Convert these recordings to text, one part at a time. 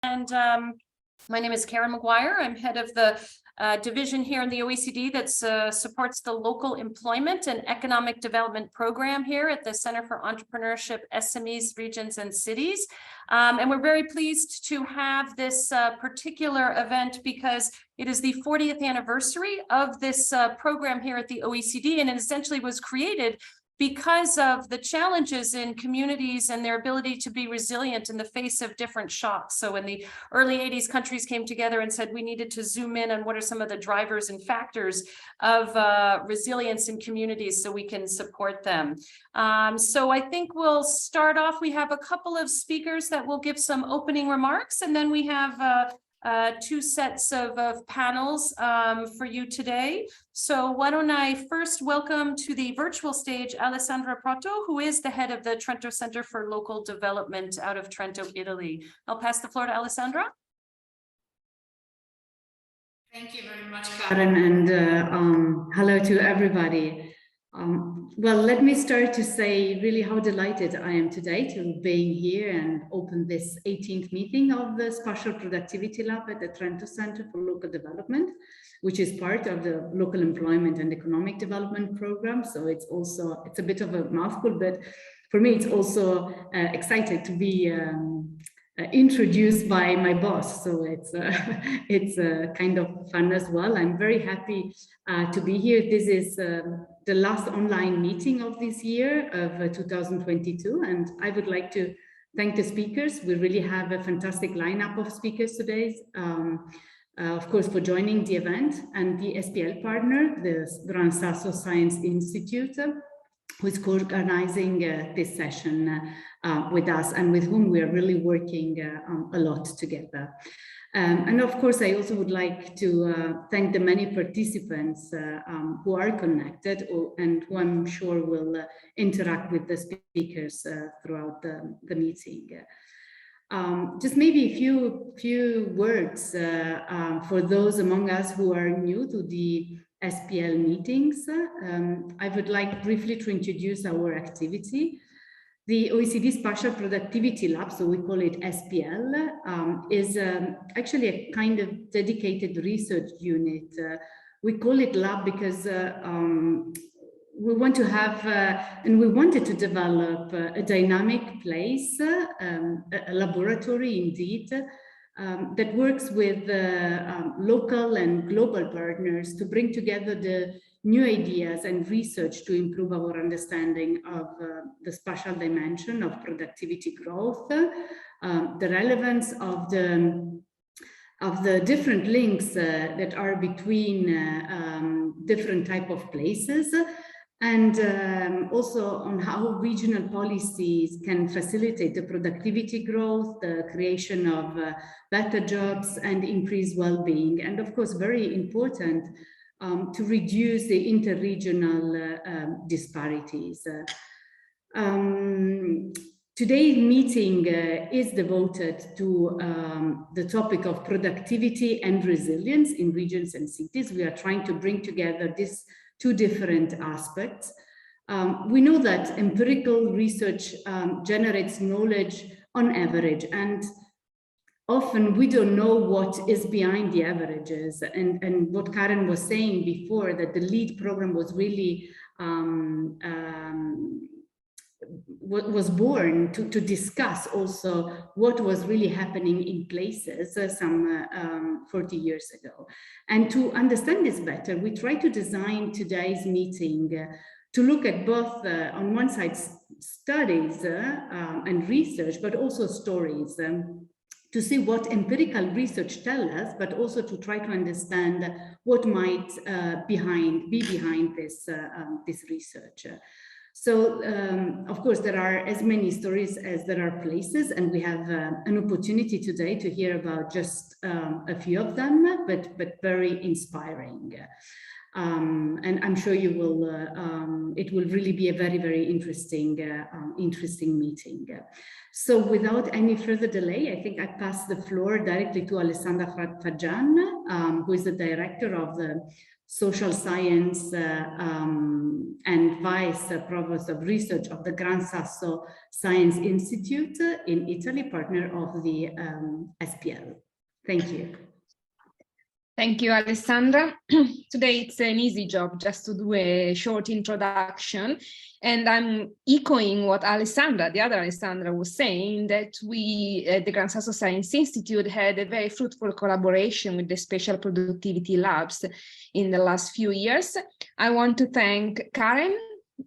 And my name is Karen McGuire. I'm head of the division here in the OECD that supports the local employment and economic development program here at the Center for Entrepreneurship, SMEs, Regions and Cities. And we're very pleased to have this particular event because it is the 40th anniversary of this program here at the OECD, and it essentially was created because of the challenges in communities and their ability to be resilient in the face of different shocks. So in the early 80s, countries came together and said we needed to zoom in on what are some of the drivers and factors of resilience in communities so we can support them. So I think we'll start off. We have a couple of speakers that will give some opening remarks, and then we have two sets of panels for you today. So why don't I first welcome to the virtual stage Alessandra Prato, who is the head of the Trento Center for Local Development out of Trento, Italy. I'll pass the floor to Alessandra. Thank you very much, Karen, and hello to everybody. Well, let me start to say really how delighted I am today to being here and open this 18th meeting of the Spatial Productivity Lab at the Trento Center for Local Development, which is part of the Local Employment and Economic Development Program. So it's a bit of a mouthful, but for me, it's also excited to be introduced by my boss, so it's kind of fun as well. I'm very happy to be here. This is the last online meeting of this year of 2022, and I would like to thank the speakers. We really have a fantastic lineup of speakers today, of course, for joining the event, and the SPL partner, the Gran Sasso Science Institute, who is co-organizing this session with us and with whom we are really working a lot together. And of course, I also would like to thank the many participants who are connected and who I'm sure will interact with the speakers throughout the meeting. Just maybe a few words for those among us who are new to the SPL meetings. I would like briefly to introduce our activity. The OECD Spatial Productivity Lab, so we call it SPL, is actually a kind of dedicated research unit. We call it lab because we want to have, and we wanted to develop a dynamic place, a laboratory indeed, that works with local and global partners to bring together the new ideas and research to improve our understanding of the spatial dimension of productivity growth, the relevance of the different links that are between different type of places, and also on how regional policies can facilitate the productivity growth, the creation of better jobs and increased well-being, and of course, very important, to reduce the interregional disparities. Today's meeting is devoted to the topic of productivity and resilience in regions and cities. We are trying to bring together these two different aspects. We know that empirical research generates knowledge on average, and often we don't know what is behind the averages. And what Karen was saying before, that the LEAD program was really was born to discuss also what was really happening in places some 40 years ago. And to understand this better, we try to design today's meeting to look at both, on one side, studies and research, but also stories, to see what empirical research tells us, but also to try to understand what might be behind this research. So, of course, there are as many stories as there are places, and we have an opportunity today to hear about just a few of them, but very inspiring. And I'm sure you will, it will really be a very, very interesting meeting. So without any further delay, I think I pass the floor directly to Alessandra Fajan, who is the director of the social science and vice provost of research of the Gran Sasso Science Institute in Italy, partner of the SPL. Thank you. Thank you, Alessandra. Today it's an easy job just to do a short introduction. And I'm echoing what Alessandra, the other Alessandra, was saying, that we at the Gran Sasso Science Institute had a very fruitful collaboration with the Spatial Productivity Labs in the last few years. I want to thank Karen,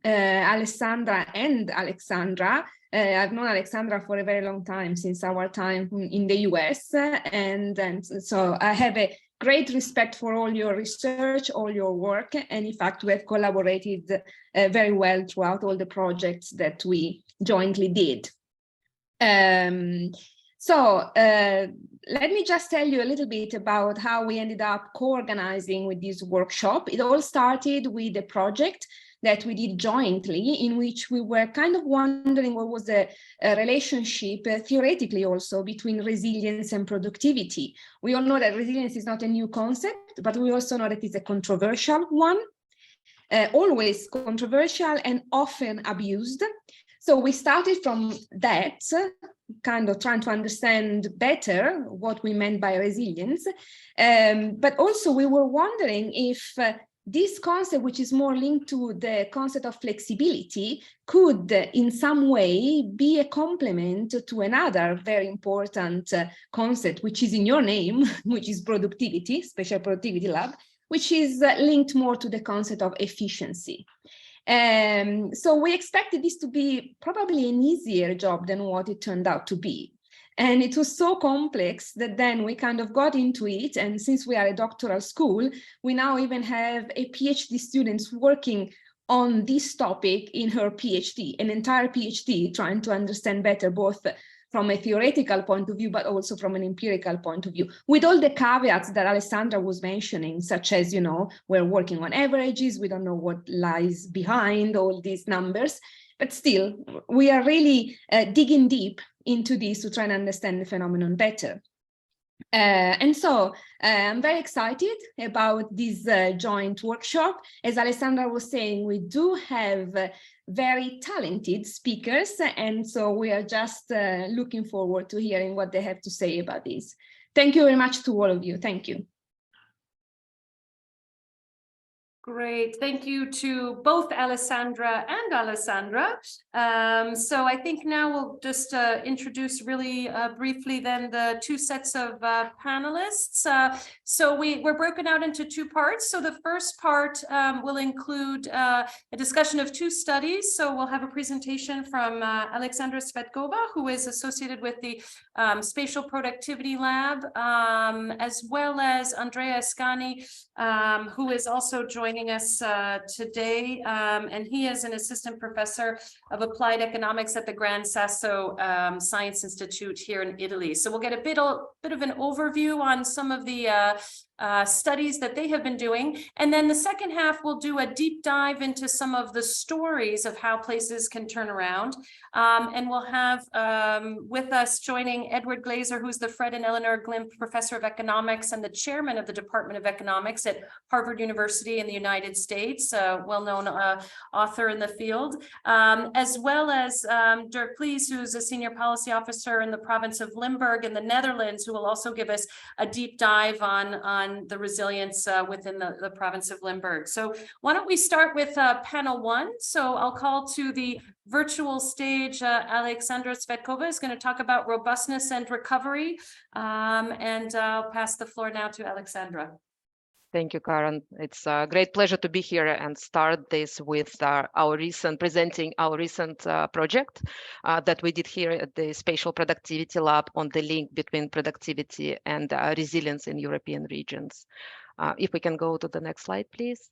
Alessandra, and Alexandra. I've known Alexandra for a very long time, since our time in the US. And so I have a great respect for all your research, all your work, and in fact, we have collaborated very well throughout all the projects that we jointly did. Let me just tell you a little bit about how we ended up co-organizing with this workshop. It all started with a project that we did jointly, in which we were kind of wondering what was a relationship, theoretically also, between resilience and productivity. We all know that resilience is not a new concept, but we also know that it's a controversial one, always controversial and often abused. So we started from that, kind of trying to understand better what we meant by resilience. But also we were wondering if this concept, which is more linked to the concept of flexibility, could in some way be a complement to another very important concept, which is in your name, which is productivity, Spatial Productivity Lab, which is linked more to the concept of efficiency. So we expected this to be probably an easier job than what it turned out to be. And it was so complex that then we kind of got into it. And since we are a doctoral school, we now even have a PhD student working on this topic in her PhD, an entire PhD, trying to understand better both from a theoretical point of view, but also from an empirical point of view, with all the caveats that Alessandra was mentioning, such as, you know, we're working on averages, we don't know what lies behind all these numbers, but still, we are really digging deep into this to try and understand the phenomenon better. And so I'm very excited about this joint workshop. As Alessandra was saying, we do have very talented speakers, and so we are just looking forward to hearing what they have to say about this. Thank you very much to all of you. Thank you. Great. Thank you to both Alessandra and Alessandra. So I think now we'll just introduce really briefly then the two sets of panelists. So we're broken out into two parts. So the first part will include a discussion of two studies. So we'll have a presentation from Alexandra Svetkova, who is associated with the Spatial Productivity Lab, as well as Andrea Ascani, who is also joining us today, and he is an assistant professor of applied economics at the Gran Sasso Science Institute here in Italy. So we'll get a bit of an overview on some of the studies that they have been doing. And then the second half, we'll do a deep dive into some of the stories of how places can turn around. And we'll have with us joining Edward Glaser, who's the Fred and Eleanor Glimp Professor of Economics and the Chairman of the Department of Economics at Harvard University in the United States, a well-known author in the field, as well as Dirk Plees, who's a Senior Policy Officer in the province of Limburg in the Netherlands, who will also give us a deep dive on the resilience within the province of Limburg. So why don't we start with panel one? So I'll call to the virtual stage, Alexandra Svetkova is going to talk about robustness and recovery. And I'll pass the floor now to Alexandra. Thank you, Karen. It's a great pleasure to be here and start this with presenting our recent project that we did here at the Spatial Productivity Lab on the link between productivity and resilience in European regions. If we can go to the next slide, please.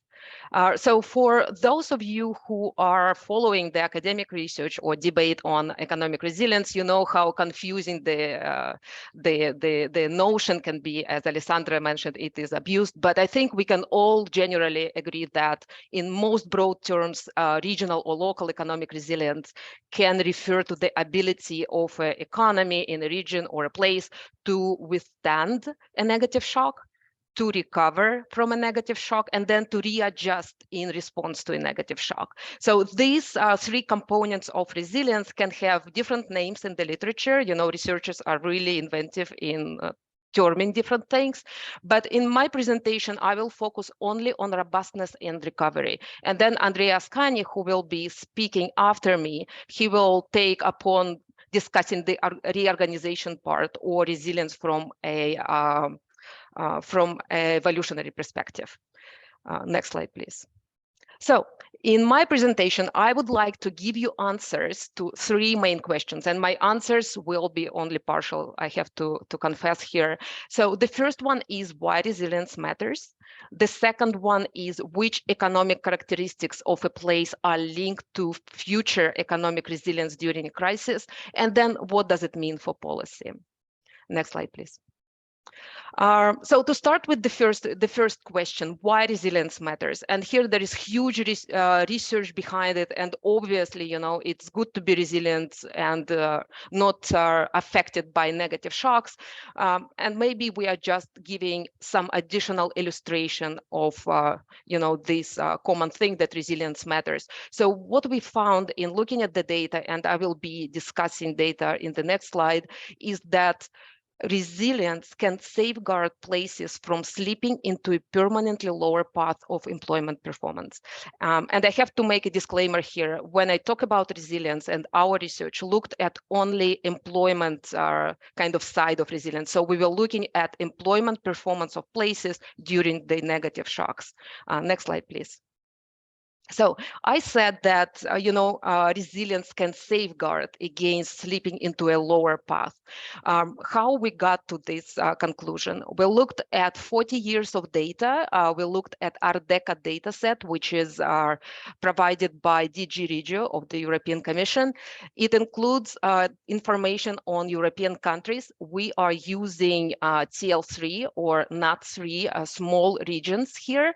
So for those of you who are following the academic research or debate on economic resilience, you know how confusing the notion can be. As Alessandra mentioned, it is abused, but I think we can all generally agree that in most broad terms, regional or local economic resilience can refer to the ability of an economy in a region or a place to withstand a negative shock, to recover from a negative shock, and then to readjust in response to a negative shock. So these three components of resilience can have different names in the literature. You know, researchers are really inventive in terming different things. But in my presentation, I will focus only on robustness and recovery. And then Andreas Kani, who will be speaking after me, he will take upon discussing the reorganization part or resilience from a evolutionary perspective. Next slide, please. So in my presentation, I would like to give you answers to three main questions, and my answers will be only partial, I have to confess here. So the first one is why resilience matters. The second one is which economic characteristics of a place are linked to future economic resilience during a crisis, and then what does it mean for policy? Next slide, please. So to start with the first question, why resilience matters, and here there is huge research behind it, and obviously, you know, it's good to be resilient and not affected by negative shocks, and maybe we are just giving some additional illustration of you know, this common thing that resilience matters. So what we found in looking at the data, and I will be discussing data in the next slide, is that resilience can safeguard places from slipping into a permanently lower path of employment performance. And I have to make a disclaimer here. When I talk about resilience, and our research looked at only employment kind of side of resilience. So we were looking at employment performance of places during the negative shocks. Next slide, please. So I said that, you know, resilience can safeguard against slipping into a lower path. How we got to this conclusion? We looked at 40 years of data. We looked at Ardeka data set, which is provided by DG Regio of the European Commission. It includes information on European countries. We are using TL3 or NAT3 small regions here.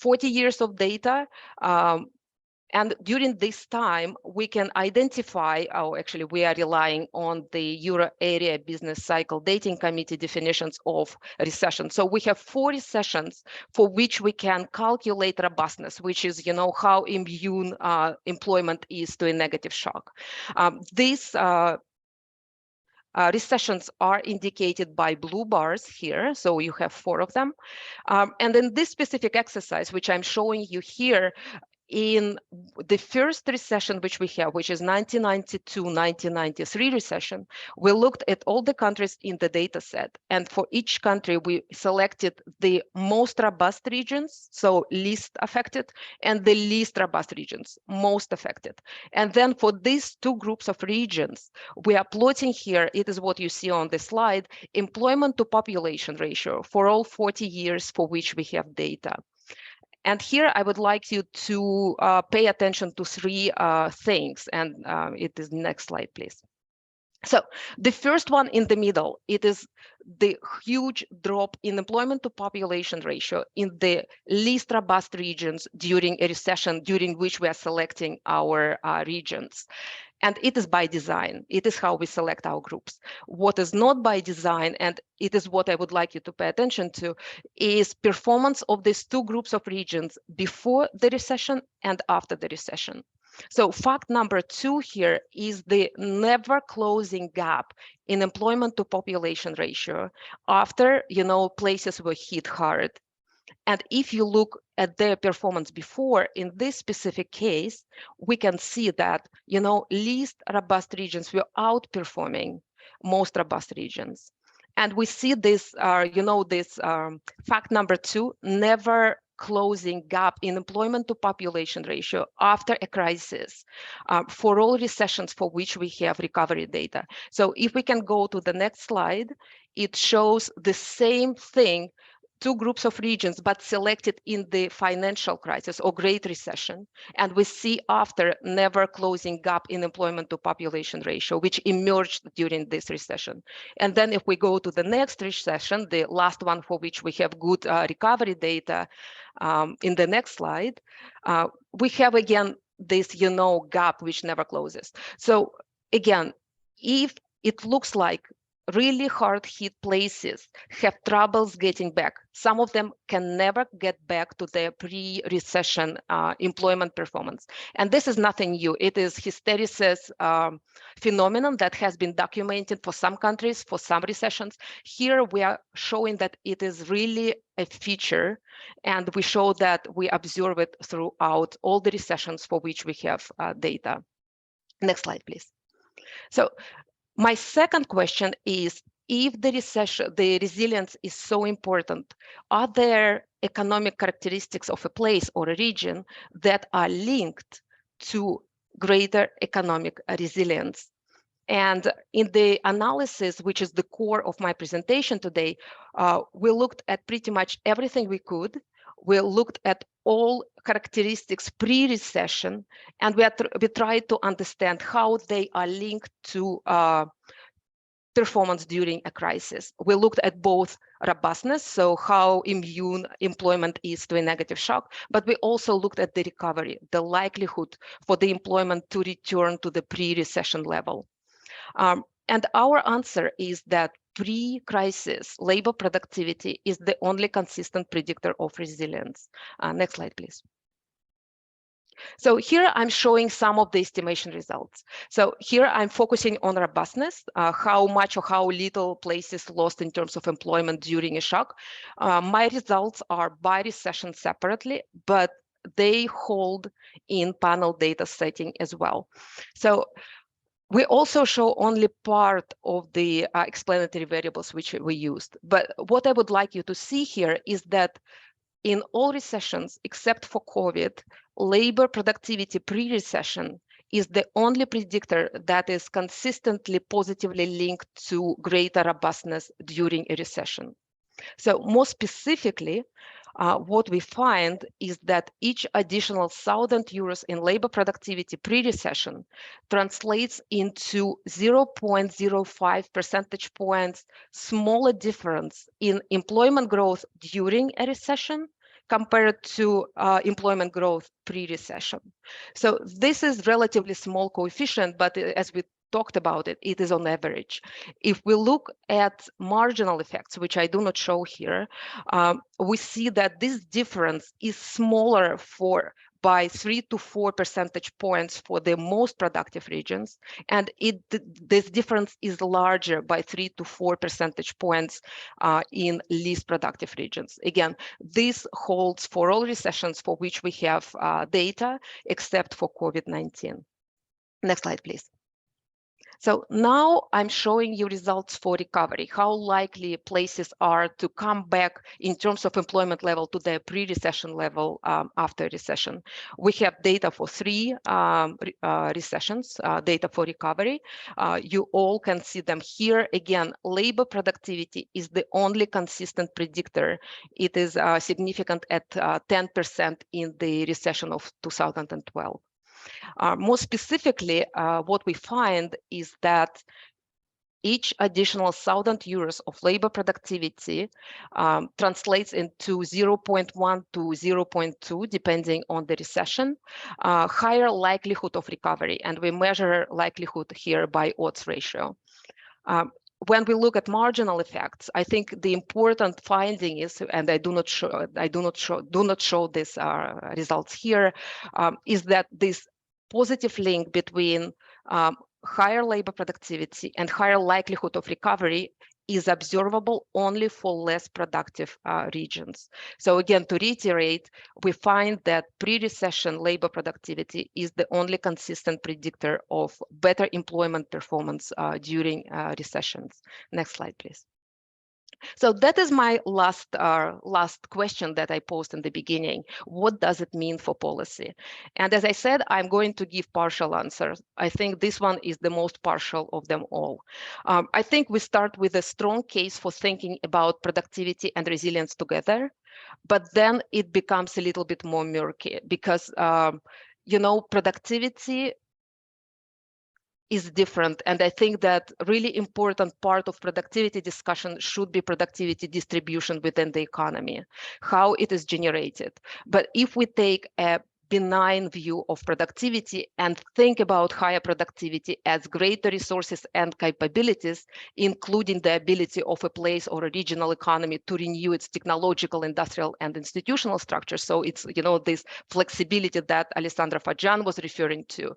40 years of data, and during this time, we can identify, actually we are relying on the Euro Area Business Cycle Dating Committee definitions of recession. So we have 4 recessions for which we can calculate robustness, which is, you know, how immune employment is to a negative shock. These recessions are indicated by blue bars here, so you have 4 of them. And in this specific exercise, which I'm showing you here, in the first recession which we have, which is 1992-1993 recession, we looked at all the countries in the data set. And for each country, we selected the most robust regions, so least affected, and the least robust regions, most affected. And then for these 2 groups of regions, we are plotting here, it is what you see on the slide, employment to population ratio for all 40 years for which we have data. And here I would like you to pay attention to 3 things, and it is next slide, please. So the first one in the middle, it is the huge drop in employment to population ratio in the least robust regions during a recession, during which we are selecting our regions. And it is by design. It is how we select our groups. What is not by design, and it is what I would like you to pay attention to, is performance of these 2 groups of regions before the recession and after the recession. So fact number 2 here is the never closing gap in employment to population ratio after, you know, places were hit hard. And if you look at their performance before, in this specific case, we can see that, you know, least robust regions were outperforming most robust regions. And we see this, you know, this fact number 2, never closing gap in employment to population ratio after a crisis for all recessions for which we have recovery data. So if we can go to the next slide, it shows the same thing, 2 groups of regions, but selected in the financial crisis or Great Recession. And we see after never closing gap in employment to population ratio, which emerged during this recession. And then if we go to the next recession, the last one for which we have good recovery data, in the next slide, we have again this, you know, gap which never closes. So again, if it looks like really hard hit places have troubles getting back. Some of them can never get back to their pre-recession employment performance. And this is nothing new. It is hysteresis phenomenon that has been documented for some countries, for some recessions. Here we are showing that it is really a feature, and we show that we observe it throughout all the recessions for which we have data. Next slide, please. So my second question is, if the resilience is so important, are there economic characteristics of a place or a region that are linked to greater economic resilience? And in the analysis, which is the core of my presentation today, we looked at pretty much everything we could. We looked at all characteristics pre-recession, and we tried to understand how they are linked to performance during a crisis. We looked at both robustness, so how immune employment is to a negative shock, but we also looked at the recovery, the likelihood for the employment to return to the pre-recession level. And our answer is that pre-crisis labor productivity is the only consistent predictor of resilience. Next slide, please. So here I'm showing some of the estimation results. So here I'm focusing on robustness, how much or how little places lost in terms of employment during a shock. My results are by recession separately, but they hold in panel data setting as well. So we also show only part of the explanatory variables which we used. But what I would like you to see here is that in all recessions, except for COVID, labor productivity pre-recession is the only predictor that is consistently positively linked to greater robustness during a recession. So more specifically, what we find is that each additional 1,000 euros in labor productivity pre-recession translates into 0.05 percentage points smaller difference in employment growth during a recession compared to employment growth pre-recession. So this is relatively small coefficient, but as we talked about it, it is on average. If we look at marginal effects, which I do not show here, we see that this difference is smaller by 3 to 4 percentage points for the most productive regions, and this difference is larger by 3 to 4 percentage points in least productive regions. Again, this holds for all recessions for which we have data, except for COVID-19. Next slide, please. So now I'm showing you results for recovery, how likely places are to come back in terms of employment level to their pre-recession level after recession. We have data for 3 recessions, data for recovery. You all can see them here. Again, labor productivity is the only consistent predictor. It is significant at 10% in the recession of 2012. More specifically, what we find is that each additional 1,000 euros of labor productivity translates into 0.1 to 0.2, depending on the recession, higher likelihood of recovery. And we measure likelihood here by odds ratio. When we look at marginal effects, I think the important finding is, and I do not show these results here, is that this positive link between higher labor productivity and higher likelihood of recovery is observable only for less productive regions. So again, to reiterate, we find that pre-recession labor productivity is the only consistent predictor of better employment performance during recessions. Next slide, please. So that is my last question that I posed in the beginning. What does it mean for policy? And as I said, I'm going to give partial answers. I think this one is the most partial of them all. I think we start with a strong case for thinking about productivity and resilience together, but then it becomes a little bit more murky because, productivity is different. And I think that really important part of productivity discussion should be productivity distribution within the economy, how it is generated. But if we take a benign view of productivity and think about higher productivity as greater resources and capabilities, including the ability of a place or a regional economy to renew its technological, industrial, and institutional structure. So it's, you know, this flexibility that Alessandra Fajan was referring to.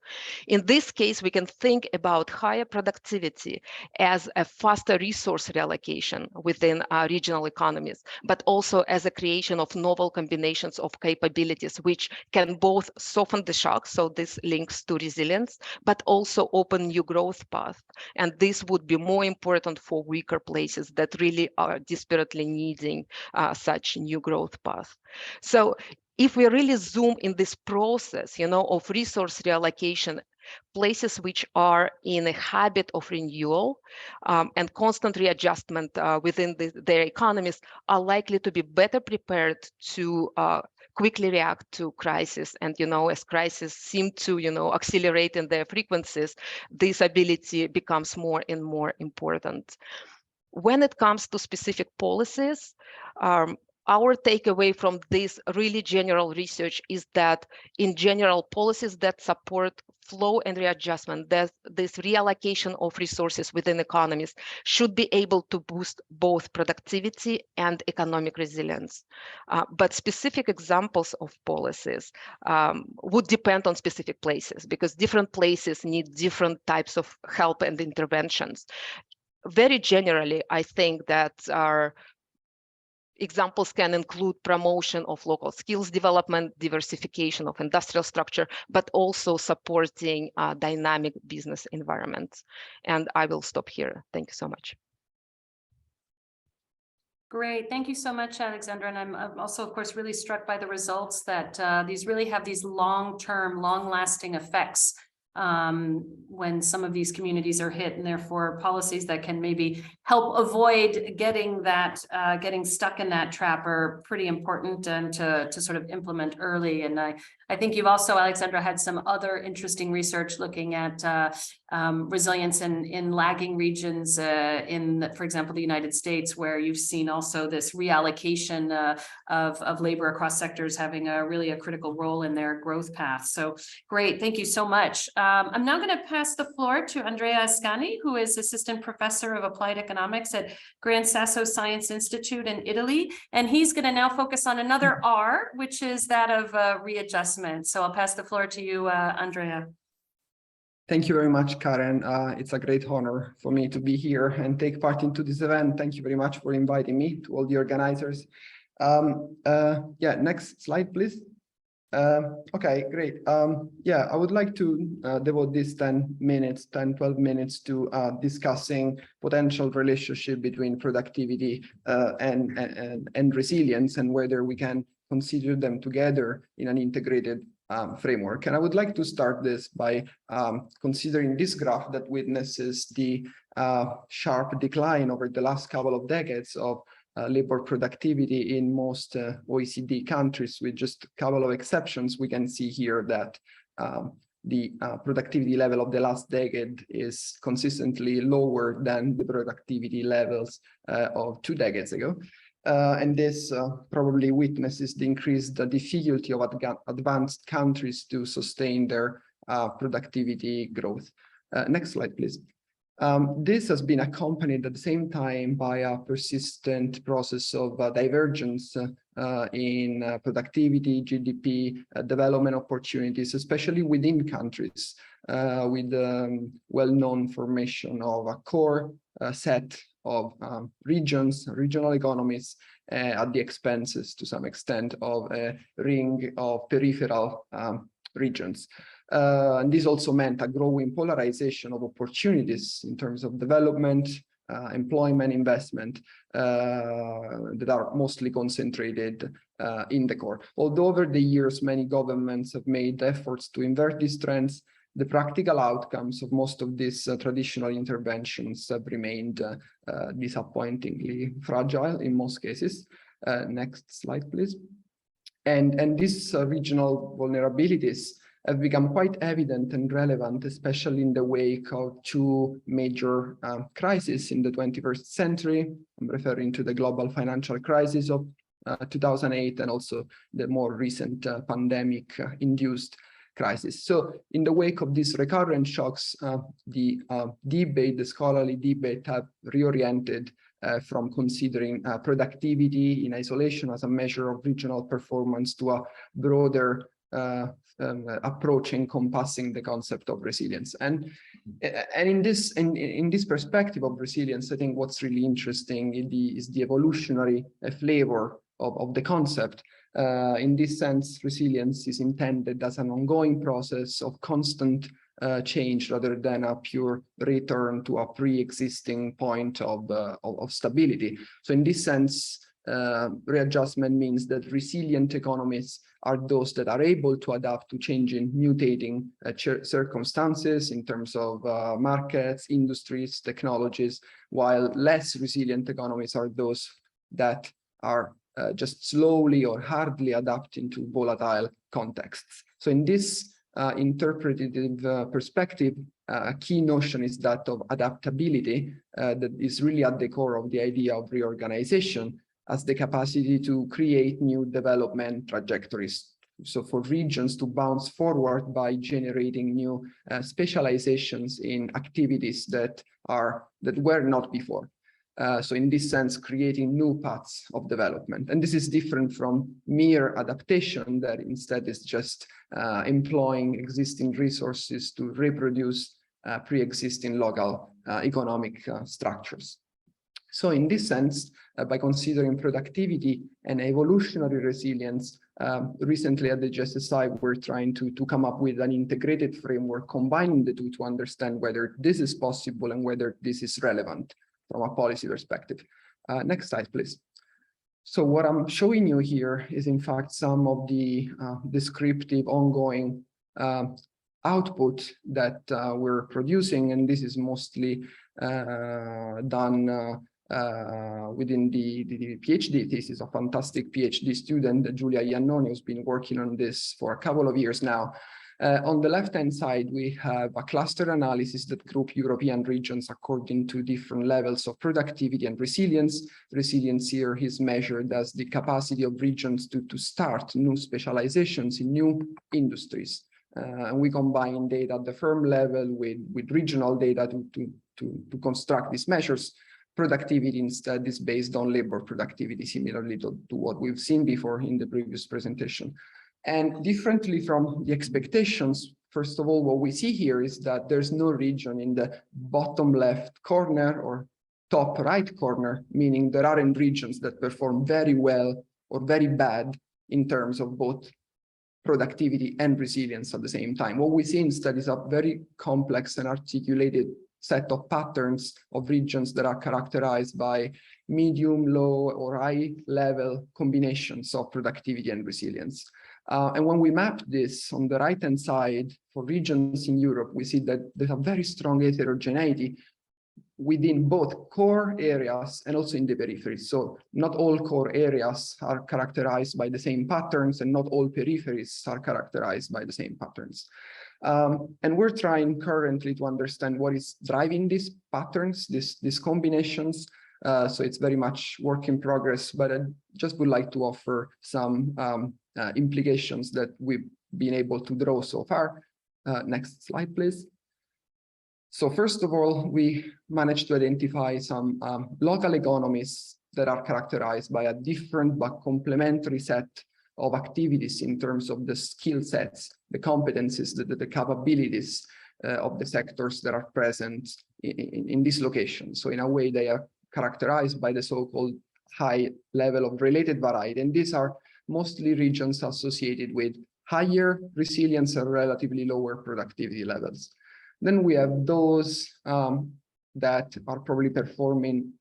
In this case, we can think about higher productivity as a faster resource reallocation within our regional economies, but also as a creation of novel combinations of capabilities, which can both soften the shock, so this links to resilience, but also open new growth paths. And this would be more important for weaker places that really are desperately needing such new growth paths. So if we really zoom in this process, you know, of resource reallocation, places which are in a habit of renewal and constant readjustment within their economies are likely to be better prepared to quickly react to crisis. And, you know, as crises seem to, you know, accelerate in their frequencies, this ability becomes more and more important. When it comes to specific policies, our takeaway from this really general research is that in general, policies that support flow and readjustment, that this reallocation of resources within economies should be able to boost both productivity and economic resilience. But specific examples of policies would depend on specific places, because different places need different types of help and interventions. Very generally, I think that our examples can include promotion of local skills development, diversification of industrial structure, but also supporting dynamic business environments. And I will stop here. Thank you so much. Great. Thank you so much, Alexandra. And I'm also, of course, really struck by the results that these really have these long-term, long-lasting effects when some of these communities are hit, and therefore policies that can maybe help avoid getting that getting stuck in that trap are pretty important and to sort of implement early. And I think you've also, Alexandra, had some other interesting research looking at resilience in lagging regions in, for example, the United States, where you've seen also this reallocation of labor across sectors having really a critical role in their growth path. So great, thank you so much. I'm now going to pass the floor to Andrea Ascani, who is Assistant Professor of Applied Economics at Gran Sasso Science Institute in Italy. And he's going to now focus on another R, which is that of readjustment. So I'll pass the floor to you, Andrea. Thank you very much, Karen. It's a great honor for me to be here and take part into this event. Thank you very much for inviting me, to all the organizers. Yeah, next slide, please. Okay, great. Yeah, I would like to devote these 10, 12 minutes to discussing potential relationship between productivity and resilience, and whether we can consider them together in an integrated framework. And I would like to start this by considering this graph that witnesses the sharp decline over the last couple of decades of labor productivity in most OECD countries. With just a couple of exceptions, we can see here that the productivity level of the last decade is consistently lower than the productivity levels of 2 decades ago. And this probably witnesses the increased difficulty of advanced countries to sustain their productivity growth. Next slide, please. This has been accompanied at the same time by a persistent process of divergence in productivity, GDP, development opportunities, especially within countries, with well-known formation of a core set of regions, regional economies, at the expenses, to some extent, of a ring of peripheral regions. And this also meant a growing polarization of opportunities in terms of development, employment, investment, that are mostly concentrated in the core. Although over the years, many governments have made efforts to invert these trends, the practical outcomes of most of these traditional interventions have remained disappointingly fragile in most cases. Next slide, please. And these regional vulnerabilities have become quite evident and relevant, especially in the wake of 2 major crises in the 21st century. I'm referring to the global financial crisis of 2008 and also the more recent pandemic-induced crisis. So in the wake of these recurrent shocks, the scholarly debate have reoriented from considering productivity in isolation as a measure of regional performance to a broader approach encompassing the concept of resilience. And in this perspective of resilience, I think what's really interesting is the evolutionary flavor of the concept. In this sense, resilience is intended as an ongoing process of constant change rather than a pure return to a pre-existing point of stability. So in this sense, readjustment means that resilient economies are those that are able to adapt to changing, mutating circumstances in terms of markets, industries, technologies, while less resilient economies are those that are just slowly or hardly adapting to volatile contexts. So in this interpretative perspective, a key notion is that of adaptability that is really at the core of the idea of reorganization as the capacity to create new development trajectories. So for regions to bounce forward by generating new specializations in activities that were not before. So in this sense, creating new paths of development. And this is different from mere adaptation that instead is just employing existing resources to reproduce pre-existing local economic structures. So in this sense, by considering productivity and evolutionary resilience, recently at the GSSI, we're trying to come up with an integrated framework combining the two to understand whether this is possible and whether this is relevant from a policy perspective. Next slide, please. So what I'm showing you here is in fact some of the descriptive ongoing output that we're producing, and this is mostly done within the PhD thesis. A fantastic PhD student, Giulia Iannoni, who's been working on this for a couple of years now. On the left-hand side, we have a cluster analysis that group European regions according to different levels of productivity and resilience. Resilience here is measured as the capacity of regions to start new specializations in new industries. And we combine data at the firm level with regional data to construct these measures. Productivity instead is based on labor productivity, similarly to what we've seen before in the previous presentation. And differently from the expectations, first of all, what we see here is that there's no region in the bottom left corner or top right corner, meaning there aren't regions that perform very well or very bad in terms of both productivity and resilience at the same time. What we see instead is a very complex and articulated set of patterns of regions that are characterized by medium, low, or high level combinations of productivity and resilience. And when we map this on the right-hand side for regions in Europe, we see that there's a very strong heterogeneity within both core areas and also in the peripheries. So not all core areas are characterized by the same patterns, and not all peripheries are characterized by the same patterns. And we're trying currently to understand what is driving these patterns, these combinations. So it's very much work in progress, but I just would like to offer some implications that we've been able to draw so far. Next slide, please. So first of all, we managed to identify some local economies that are characterized by a different but complementary set of activities in terms of the skill sets, the competencies, the capabilities of the sectors that are present in this location. So in a way, they are characterized by the so-called high level of related variety. And these are mostly regions associated with higher resilience and relatively lower productivity levels. Then we have those that are probably performing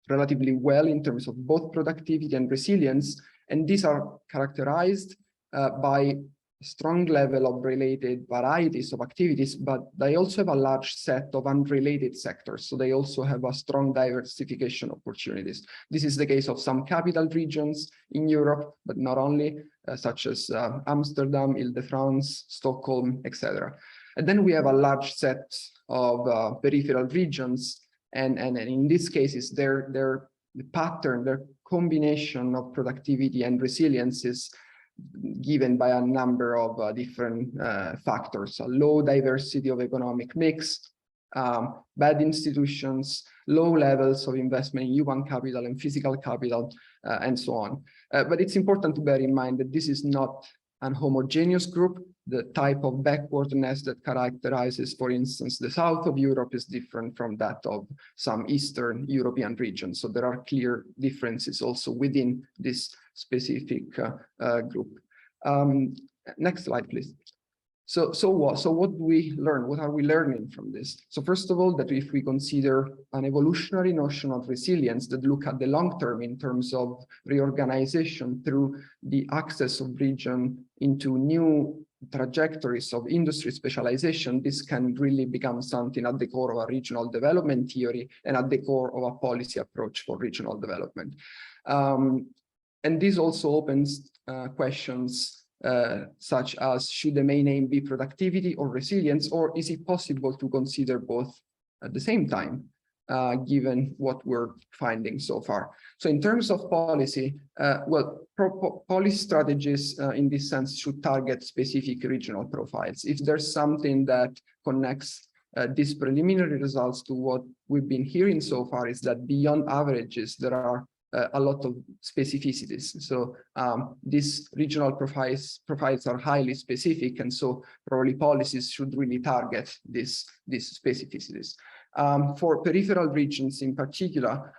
relatively well in terms of both productivity and resilience. And these are characterized by strong level of related varieties of activities, but they also have a large set of unrelated sectors. So they also have a strong diversification opportunities. This is the case of some capital regions in Europe, but not only, such as Amsterdam, Ile-de-France, Stockholm, etc. And then we have a large set of peripheral regions, and in these cases, they're pattern, the combination of productivity and resilience is given by a number of different factors: a low diversity of economic mix, bad institutions, low levels of investment in human capital and physical capital, and so on. But it's important to bear in mind that this is not an homogeneous group. The type of backwardness that characterizes, for instance, the south of Europe is different from that of some Eastern European regions. So there are clear differences also within this specific group. Next slide, please. So what do we learn? What are we learning from this? So first of all, that if we consider an evolutionary notion of resilience that look at the long term in terms of reorganization through the access of region into new trajectories of industry specialization, this can really become something at the core of a regional development theory and at the core of a policy approach for regional development. And this also opens questions such as, should the main aim be productivity or resilience, or is it possible to consider both at the same time, given what we're finding so far? So in terms of policy, policy strategies in this sense should target specific regional profiles. If there's something that connects these preliminary results to what we've been hearing so far, is that beyond averages, there are a lot of specificities. So these regional profiles are highly specific, and so probably policies should really target these specificities. For peripheral regions in particular,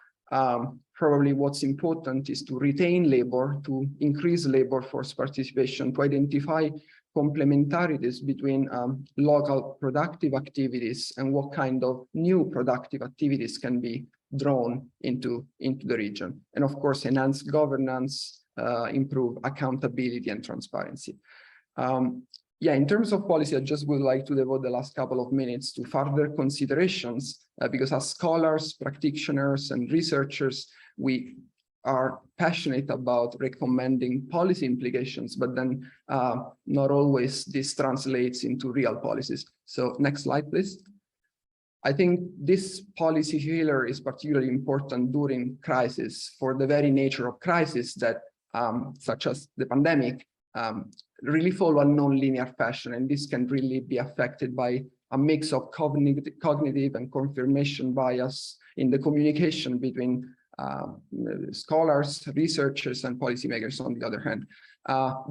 probably what's important is to retain labor, to increase labor force participation, to identify complementarities between local productive activities and what kind of new productive activities can be drawn into the region. And of course, enhance governance, improve accountability and transparency. In terms of policy, I just would like to devote the last couple of minutes to further considerations, because as scholars, practitioners, and researchers, we are passionate about recommending policy implications, but then not always this translates into real policies. So next slide, please. I think this policy pillar is particularly important during crisis, for the very nature of crisis that, such as the pandemic, really follow a non-linear fashion, and this can really be affected by a mix of cognitive and confirmation bias in the communication between scholars, researchers, and policymakers on the other hand.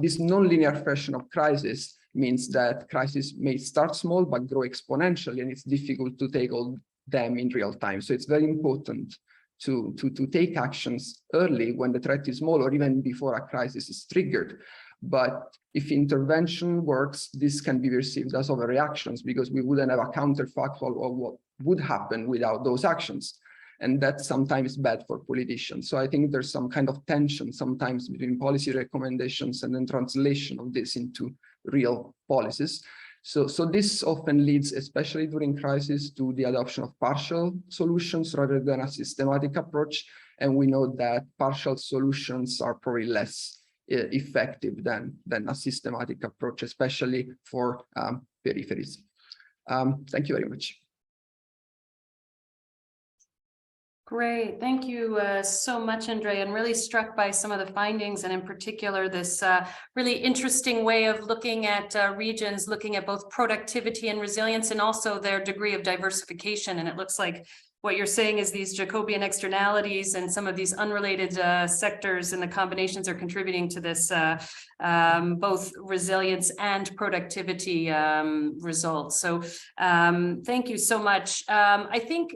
This non-linear fashion of crisis means that crisis may start small but grow exponentially, and it's difficult to take all them in real time. So it's very important to take actions early when the threat is small, or even before a crisis is triggered. But if intervention works, this can be perceived as overreactions, because we wouldn't have a counterfactual of what would happen without those actions. And that's sometimes bad for politicians. So I think there's some kind of tension sometimes between policy recommendations and then translation of this into real policies. So this often leads, especially during crisis, to the adoption of partial solutions rather than a systematic approach. And we know that partial solutions are probably less effective than a systematic approach, especially for peripheries. Thank you very much. Great, thank you so much, Andrea. I'm really struck by some of the findings, and in particular, this really interesting way of looking at regions, looking at both productivity and resilience, and also their degree of diversification. And it looks like what you're saying is these Jacobian externalities and some of these unrelated sectors and the combinations are contributing to this both resilience and productivity results. So thank you so much. I think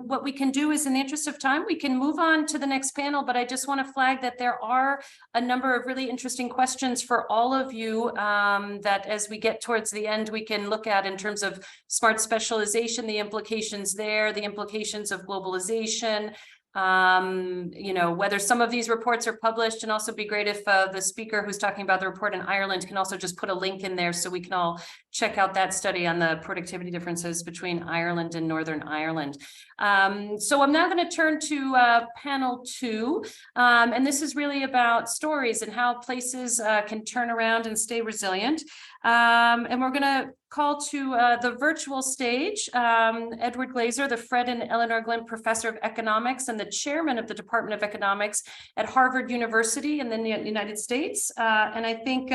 what we can do is, in the interest of time, we can move on to the next panel, but I just want to flag that there are a number of really interesting questions for all of you that as we get towards the end, we can look at in terms of smart specialization, the implications there, the implications of globalization, whether some of these reports are published, and also be great if the speaker who's talking about the report in Ireland can also just put a link in there so we can all check out that study on the productivity differences between Ireland and Northern Ireland. So I'm now going to turn to panel 2, and this is really about stories and how places can turn around and stay resilient. And we're going to call to the virtual stage Edward Glaser, the Fred and Eleanor Glenn Professor of Economics and the Chairman of the Department of Economics at Harvard University in the United States. And I think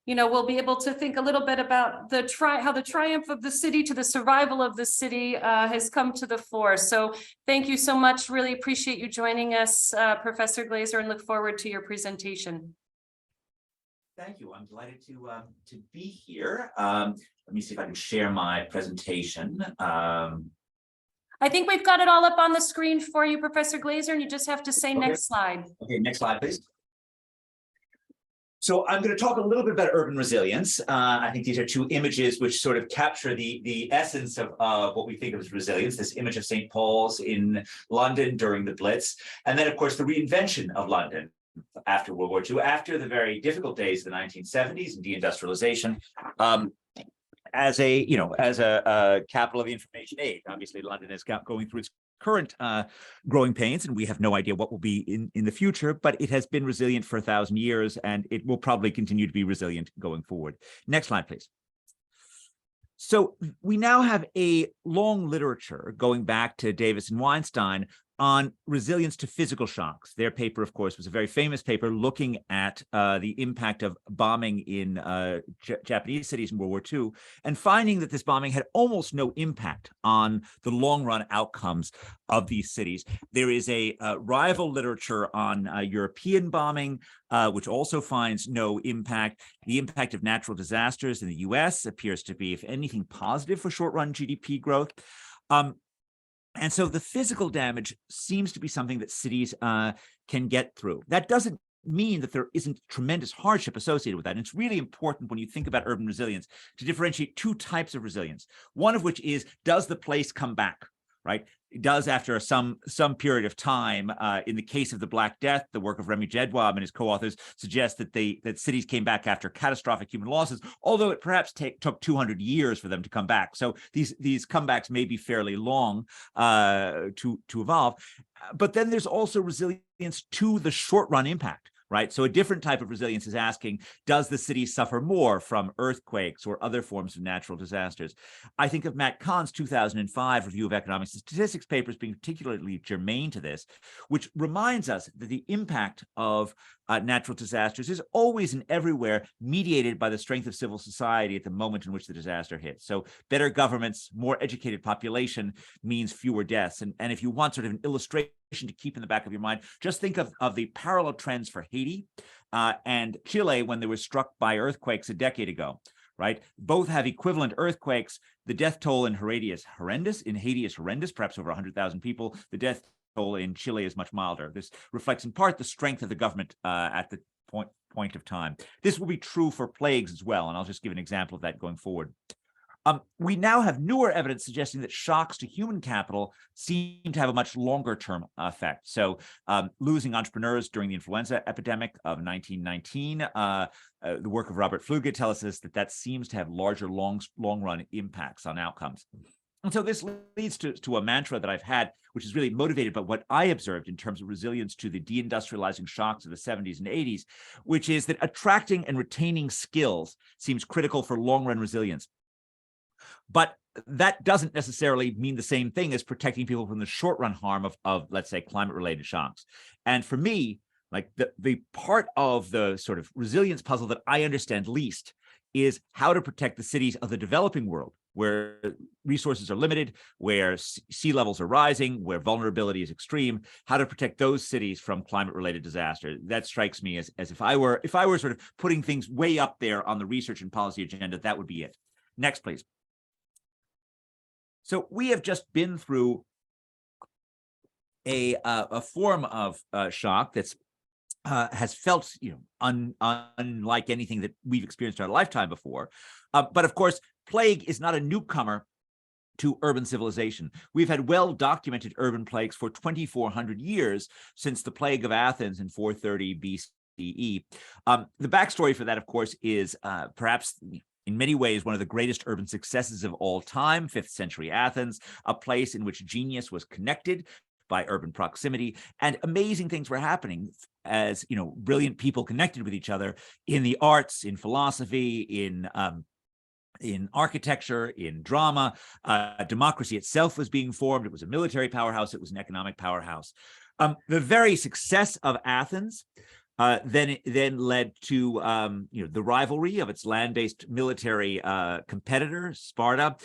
we'll be able to think a little bit about how the triumph of the city to the survival of the city has come to the fore. So thank you so much. Really appreciate you joining us, Professor Glaser, and look forward to your presentation. Thank you. I'm delighted to be here. Let me see if I can share my presentation. I think we've got it all up on the screen for you, Professor Glaser, and you just have to say next slide. Okay, next slide, please. So I'm going to talk a little bit about urban resilience. I think these are two images which sort of capture the essence of what we think of as resilience, this image of St. Paul's in London during the Blitz, and then, of course, the reinvention of London after World War II, after the very difficult days of the 1970s and deindustrialization. As a capital of the information age. Obviously, London is going through its current growing pains, and we have no idea what will be in the future, but it has been resilient for 1,000 years, and it will probably continue to be resilient going forward. Next slide, please. So we now have a long literature going back to Davis and Weinstein on resilience to physical shocks. Their paper, of course, was a very famous paper looking at the impact of bombing in Japanese cities in World War II, and finding that this bombing had almost no impact on the long-run outcomes of these cities. There is a rival literature on European bombing, which also finds no impact. The impact of natural disasters in the US appears to be, if anything, positive for short-run GDP growth. And so the physical damage seems to be something that cities can get through. That doesn't mean that there isn't tremendous hardship associated with that. And it's really important when you think about urban resilience to differentiate two types of resilience. One of which is, does the place come back, right? It does after some period of time. In the case of the Black Death, the work of Remy Jedwab and his co-authors suggests that cities came back after catastrophic human losses, although it perhaps took 200 years for them to come back. So these comebacks may be fairly long to evolve. But then there's also resilience to the short-run impact. Right. So a different type of resilience is asking, does the city suffer more from earthquakes or other forms of natural disasters? I think of Matt Kahn's 2005 Review of Economics and Statistics paper as being particularly germane to this, which reminds us that the impact of natural disasters is always and everywhere mediated by the strength of civil society at the moment in which the disaster hits. So better governments, more educated population means fewer deaths. And if you want sort of an illustration to keep in the back of your mind, just think of the parallel trends for Haiti and Chile when they were struck by earthquakes a decade ago, right? Both have equivalent earthquakes. The death toll in Haiti is horrendous. In Haiti is horrendous, perhaps over 100,000 people. The death toll in Chile is much milder. This reflects in part the strength of the government at the point of time. This will be true for plagues as well, and I'll just give an example of that going forward. We now have newer evidence suggesting that shocks to human capital seem to have a much longer term effect. So losing entrepreneurs during the influenza epidemic of 1919, the work of Robert Fluge tells us that seems to have larger long run impacts on outcomes. And so this leads to a mantra that I've had, which is really motivated by what I observed in terms of resilience to the deindustrializing shocks of the 70s and 80s, which is that attracting and retaining skills seems critical for long-run resilience. But that doesn't necessarily mean the same thing as protecting people from the short-run harm of, let's say, climate-related shocks. And for me, like the part of the sort of resilience puzzle that I understand least is how to protect the cities of the developing world, where resources are limited, where sea levels are rising, where vulnerability is extreme, how to protect those cities from climate-related disaster. That strikes me as if I were sort of putting things way up there on the research and policy agenda, that would be it. Next, please. So we have just been through a form of shock that's has felt, unlike anything that we've experienced in our lifetime before. But of course, plague is not a newcomer to urban civilization. We've had well-documented urban plagues for 2,400 years since the plague of Athens in 430 BCE. The backstory for that, of course, is perhaps in many ways one of the greatest urban successes of all time, 5th century Athens, a place in which genius was connected by urban proximity, and amazing things were happening as brilliant people connected with each other in the arts, in philosophy, in in architecture, in drama. Democracy itself was being formed. It was a military powerhouse. It was an economic powerhouse. The very success of Athens then led to the rivalry of its land-based military competitor, Sparta.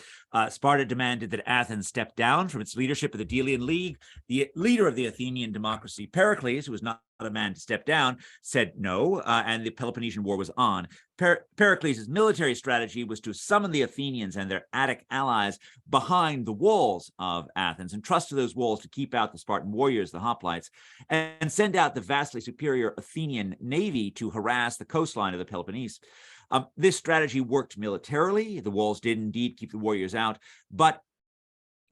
Sparta demanded that Athens step down from its leadership of the Delian League. The leader of the Athenian democracy, Pericles, who was not a man to step down, said no, and the Peloponnesian War was on. Pericles' military strategy was to summon the Athenians and their Attic allies behind the walls of Athens and trust to those walls to keep out the Spartan warriors, the hoplites, and send out the vastly superior Athenian navy to harass the coastline of the Peloponnese. This strategy worked militarily. The walls did indeed keep the warriors out, but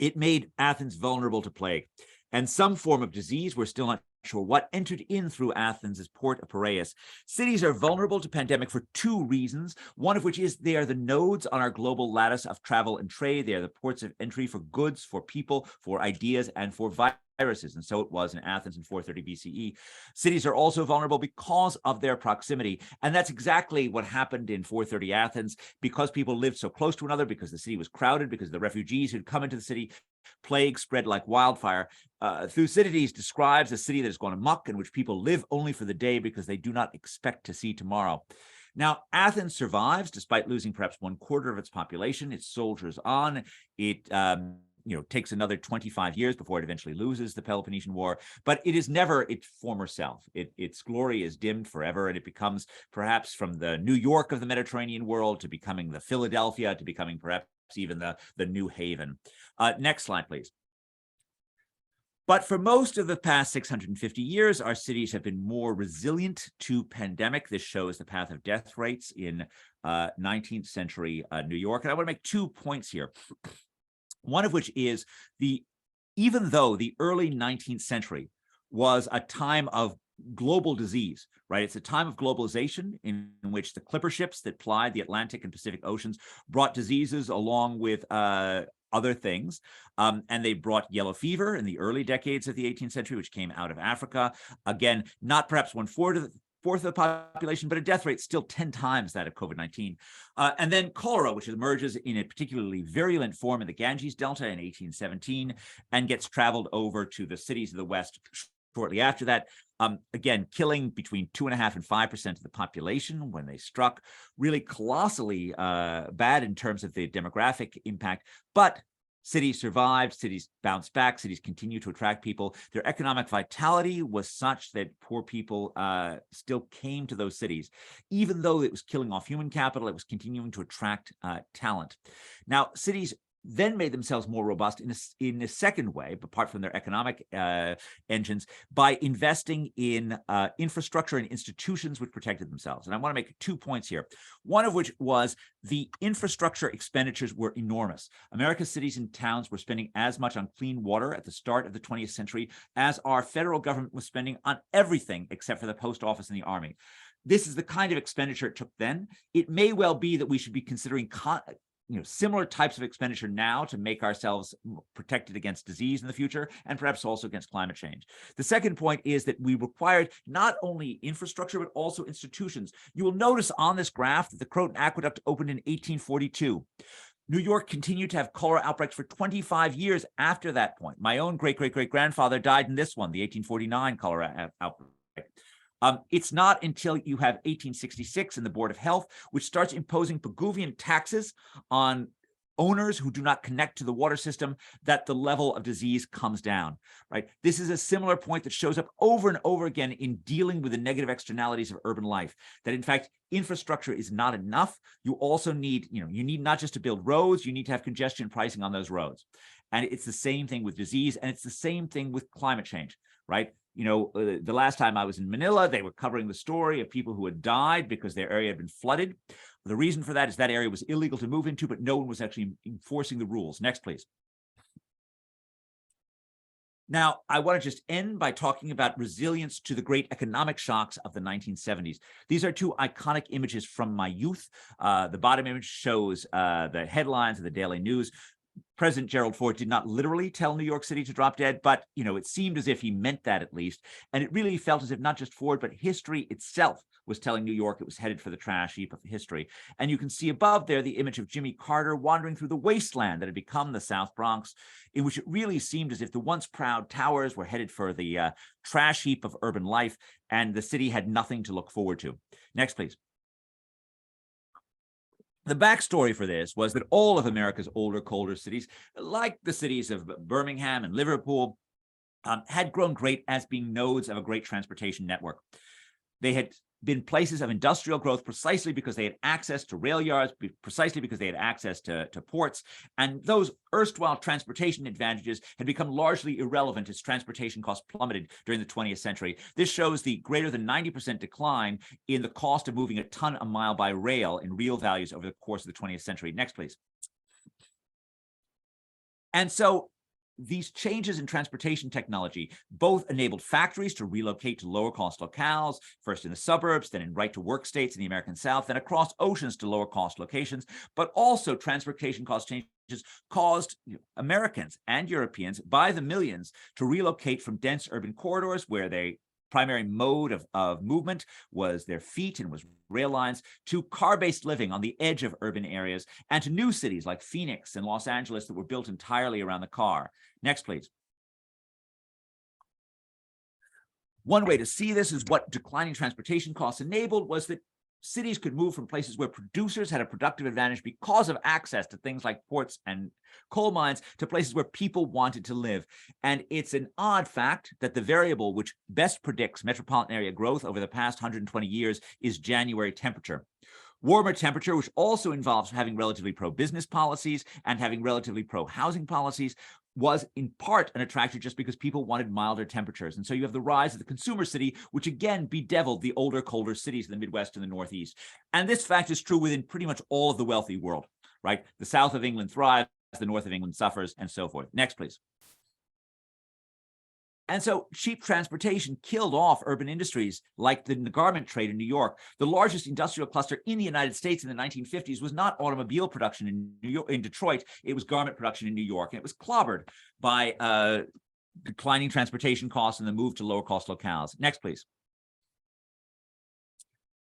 it made Athens vulnerable to plague. And some form of disease, we're still not sure what, entered in through Athens' port of Piraeus. Cities are vulnerable to pandemic for two reasons, one of which is they are the nodes on our global lattice of travel and trade. They are the ports of entry for goods, for people, for ideas, and for viruses. And so it was in Athens in 430 BCE. Cities are also vulnerable because of their proximity. And that's exactly what happened in 430 Athens, because people lived so close to one another, because the city was crowded, because the refugees who'd come into the city. Plague spread like wildfire. Thucydides describes a city that has gone amok, in which people live only for the day because they do not expect to see tomorrow. Now, Athens survives despite losing perhaps 1/4 of its population. It soldiers on. It takes another 25 years before it eventually loses the Peloponnesian War, but it is never its former self. Its glory is dimmed forever, and it becomes perhaps from the New York of the Mediterranean world to becoming the Philadelphia, to becoming perhaps even the New Haven. Next slide, please. But for most of the past 650 years, our cities have been more resilient to pandemic. This shows the path of death rates in 19th century New York. And I want to make 2 points here. One of which is even though the early 19th century was a time of global disease, right? It's a time of globalization in which the clipper ships that plied the Atlantic and Pacific Oceans brought diseases along with other things. And they brought yellow fever in the early decades of the 18th century, which came out of Africa. Again, not perhaps 1/4 of the population, but a death rate still 10 times that of COVID-19. And then cholera, which emerges in a particularly virulent form in the Ganges Delta in 1817 and gets traveled over to the cities of the West shortly after that. Again, killing between 2.5% and 5% of the population when they struck, really colossally bad in terms of the demographic impact. But cities survived, cities bounced back, cities continue to attract people. Their economic vitality was such that poor people still came to those cities. Even though it was killing off human capital, it was continuing to attract talent. Now, cities then made themselves more robust in a second way, apart from their economic engines, by investing in infrastructure and institutions which protected themselves. And I want to make 2 points here. One of which was the infrastructure expenditures were enormous. America's cities and towns were spending as much on clean water at the start of the 20th century as our federal government was spending on everything except for the post office and the army. This is the kind of expenditure it took then. It may well be that we should be considering similar types of expenditure now to make ourselves protected against disease in the future, and perhaps also against climate change. The second point is that we required not only infrastructure, but also institutions. You will notice on this graph that the Croton Aqueduct opened in 1842. New York continued to have cholera outbreaks for 25 years after that point. My own great-great-great-grandfather died in this one, the 1849 cholera outbreak. It's not until you have 1866 and the Board of Health, which starts imposing Pigouvian taxes on owners who do not connect to the water system, that the level of disease comes down, right? This is a similar point that shows up over and over again in dealing with the negative externalities of urban life, that in fact, infrastructure is not enough. You also need, you need not just to build roads, you need to have congestion pricing on those roads. And it's the same thing with disease, and it's the same thing with climate change, right? The last time I was in Manila, they were covering the story of people who had died because their area had been flooded. The reason for that is that area was illegal to move into, but no one was actually enforcing the rules. Next, please. Now, I want to just end by talking about resilience to the great economic shocks of the 1970s. These are 2 iconic images from my youth. The bottom image shows the headlines of the Daily News. President Gerald Ford did not literally tell New York City to drop dead, but it seemed as if he meant that at least. And it really felt as if not just Ford, but history itself was telling New York it was headed for the trash heap of history. And you can see above there the image of Jimmy Carter wandering through the wasteland that had become the South Bronx, in which it really seemed as if the once proud towers were headed for the trash heap of urban life, and the city had nothing to look forward to. Next, please. The backstory for this was that all of America's older, colder cities, like the cities of Birmingham and Liverpool, had grown great as being nodes of a great transportation network. They had been places of industrial growth precisely because they had access to rail yards, precisely because they had access to ports, and those erstwhile transportation advantages had become largely irrelevant as transportation costs plummeted during the 20th century. This shows the greater than 90% decline in the cost of moving a ton a mile by rail in real values over the course of the 20th century. Next, please. And so these changes in transportation technology both enabled factories to relocate to lower cost locales, first in the suburbs, then in right to work states in the American South, then across oceans to lower cost locations, but also transportation cost changes caused Americans and Europeans by the millions to relocate from dense urban corridors where they primary mode of movement was their feet and was rail lines, to car-based living on the edge of urban areas, and to new cities like Phoenix and Los Angeles that were built entirely around the car. Next, please. One way to see this is what declining transportation costs enabled was that cities could move from places where producers had a productive advantage because of access to things like ports and coal mines to places where people wanted to live. And it's an odd fact that the variable which best predicts metropolitan area growth over the past 120 years is January temperature. Warmer temperature, which also involves having relatively pro-business policies and having relatively pro-housing policies, was in part an attractor just because people wanted milder temperatures. And so you have the rise of the consumer city, which again bedeviled the older, colder cities in the Midwest and the Northeast. And this fact is true within pretty much all of the wealthy world, right? The south of England thrives, the north of England suffers, and so forth. Next, please. And so cheap transportation killed off urban industries like the garment trade in New York. The largest industrial cluster in the United States in the 1950s was not automobile production in Detroit, it was garment production in New York. And it was clobbered by declining transportation costs and the move to lower cost locales. Next, please.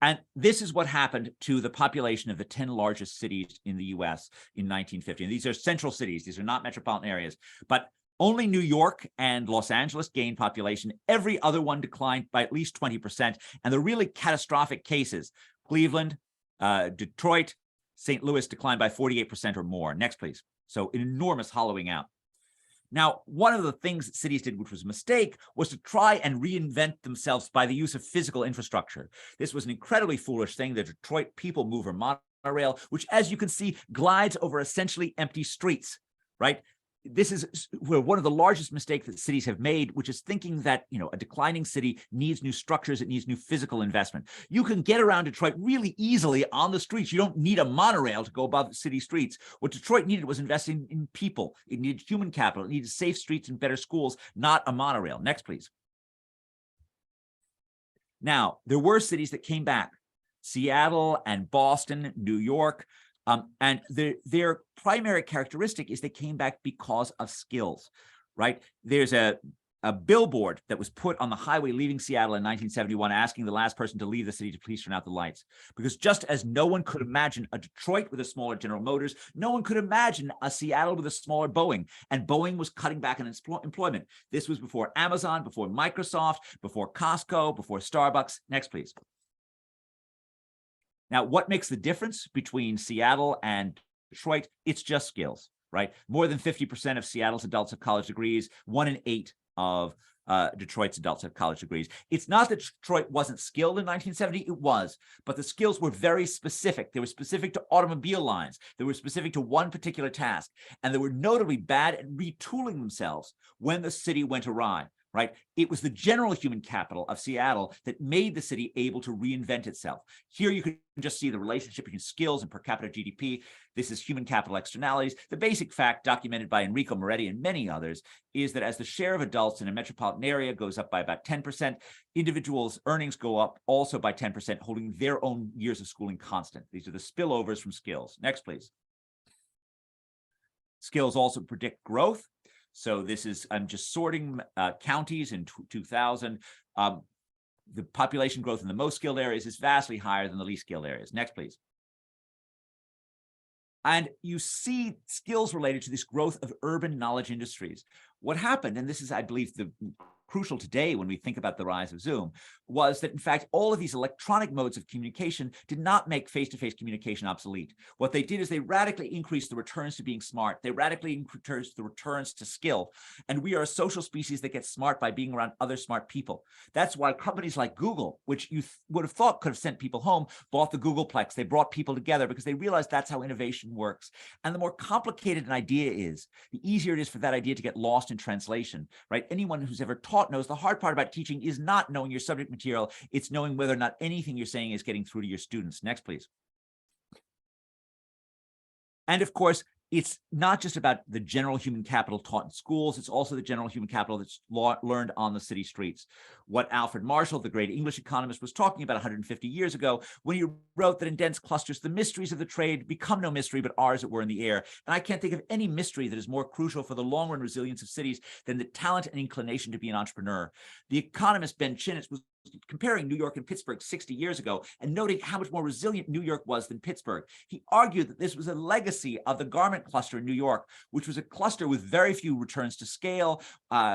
And this is what happened to the population of the 10 largest cities in the US in 1950. And these are central cities, these are not metropolitan areas, but only New York and Los Angeles gained population. Every other one declined by at least 20%. And the really catastrophic cases, Cleveland, Detroit, St. Louis declined by 48% or more. Next, please. So an enormous hollowing out. Now, one of the things that cities did, which was a mistake, was to try and reinvent themselves by the use of physical infrastructure. This was an incredibly foolish thing. The Detroit People Mover monorail, which, as you can see, glides over essentially empty streets, right? This is one of the largest mistakes that cities have made, which is thinking that, a declining city needs new structures, it needs new physical investment. You can get around Detroit really easily on the streets. You don't need a monorail to go above the city streets. What Detroit needed was investing in people. It needed human capital. It needed safe streets and better schools, not a monorail. Next, please. Now, there were cities that came back. Seattle and Boston, New York. And their primary characteristic is they came back because of skills, right? There's a billboard that was put on the highway leaving Seattle in 1971 asking the last person to leave the city to please turn out the lights. Because just as no one could imagine a Detroit with a smaller General Motors, no one could imagine a Seattle with a smaller Boeing. And Boeing was cutting back on employment. This was before Amazon, before Microsoft, before Costco, before Starbucks. Next, please. Now, what makes the difference between Seattle and Detroit? It's just skills, right? More than 50% of Seattle's adults have college degrees. 1 in 8 of Detroit's adults have college degrees. It's not that Detroit wasn't skilled in 1970, it was, but the skills were very specific. They were specific to automobile lines. They were specific to one particular task, and they were notably bad at retooling themselves when the city went awry. Right? It was the general human capital of Seattle that made the city able to reinvent itself. Here you can just see the relationship between skills and per capita GDP. This is human capital externalities. The basic fact documented by Enrico Moretti and many others is that as the share of adults in a metropolitan area goes up by about 10%, individuals' earnings go up also by 10%, holding their own years of schooling constant. These are the spillovers from skills. Next, please. Skills also predict growth. So this is, I'm just sorting counties in 2000. The population growth in the most skilled areas is vastly higher than the least skilled areas. Next, please. And you see skills related to this growth of urban knowledge industries. What happened, and this is, I believe, the crucial today when we think about the rise of Zoom, was that in fact, all of these electronic modes of communication did not make face-to-face communication obsolete. What they did is they radically increased the returns to being smart. They radically increased the returns to skill. And we are a social species that gets smart by being around other smart people. That's why companies like Google, which you would have thought could have sent people home, bought the Googleplex. They brought people together because they realized that's how innovation works. And the more complicated an idea is, the easier it is for that idea to get lost in translation, right? Anyone who's ever taught knows the hard part about teaching is not knowing your subject material, it's knowing whether or not anything you're saying is getting through to your students. Next, please. And of course, it's not just about the general human capital taught in schools, it's also the general human capital that's learned on the city streets. What Alfred Marshall, the great English economist, was talking about 150 years ago when he wrote that in dense clusters, the mysteries of the trade become no mystery, but are, as it were, in the air. And I can't think of any mystery that is more crucial for the long-run resilience of cities than the talent and inclination to be an entrepreneur. The economist Ben Chinitz was comparing New York and Pittsburgh 60 years ago and noting how much more resilient New York was than Pittsburgh. He argued that this was a legacy of the garment cluster in New York, which was a cluster with very few returns to scale,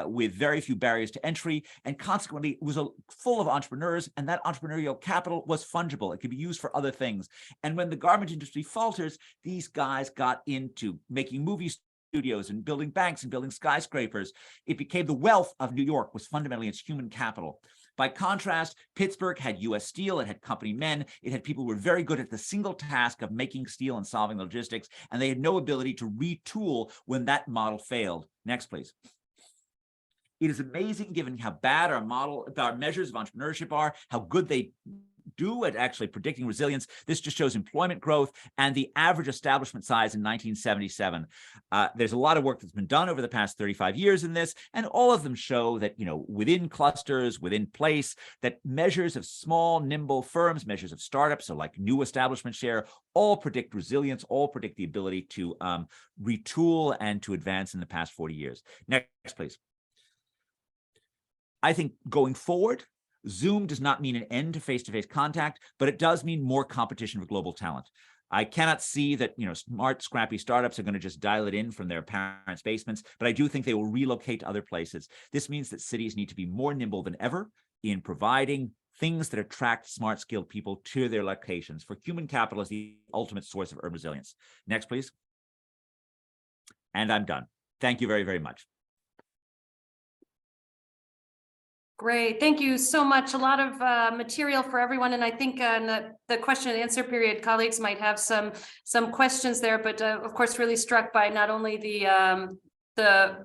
with very few barriers to entry, and consequently it was full of entrepreneurs, and that entrepreneurial capital was fungible. It could be used for other things. And when the garment industry falters, these guys got into making movie studios and building banks and building skyscrapers. It became the wealth of New York was fundamentally its human capital. By contrast, Pittsburgh had US Steel, it had company men, it had people who were very good at the single task of making steel and solving logistics, and they had no ability to retool when that model failed. Next, please. It is amazing, given how bad our measures of entrepreneurship are, how good they do at actually predicting resilience. This just shows employment growth and the average establishment size in 1977. There's a lot of work that's been done over the past 35 years in this, and all of them show that, within clusters, within place, that measures of small, nimble firms, measures of startups, so like new establishment share, all predict resilience, all predict the ability to retool and to advance in the past 40 years. Next, please. I think going forward, Zoom does not mean an end to face-to-face contact, but it does mean more competition for global talent. I cannot see that, smart, scrappy startups are going to just dial it in from their parents' basements, but I do think they will relocate to other places. This means that cities need to be more nimble than ever in providing things that attract smart, skilled people to their locations, for human capital is the ultimate source of urban resilience. Next, please. And I'm done. Thank you very, very much. Great, thank you so much. A lot of material for everyone, and I think in the question and answer period, colleagues might have some questions there. But of course, really struck by not only the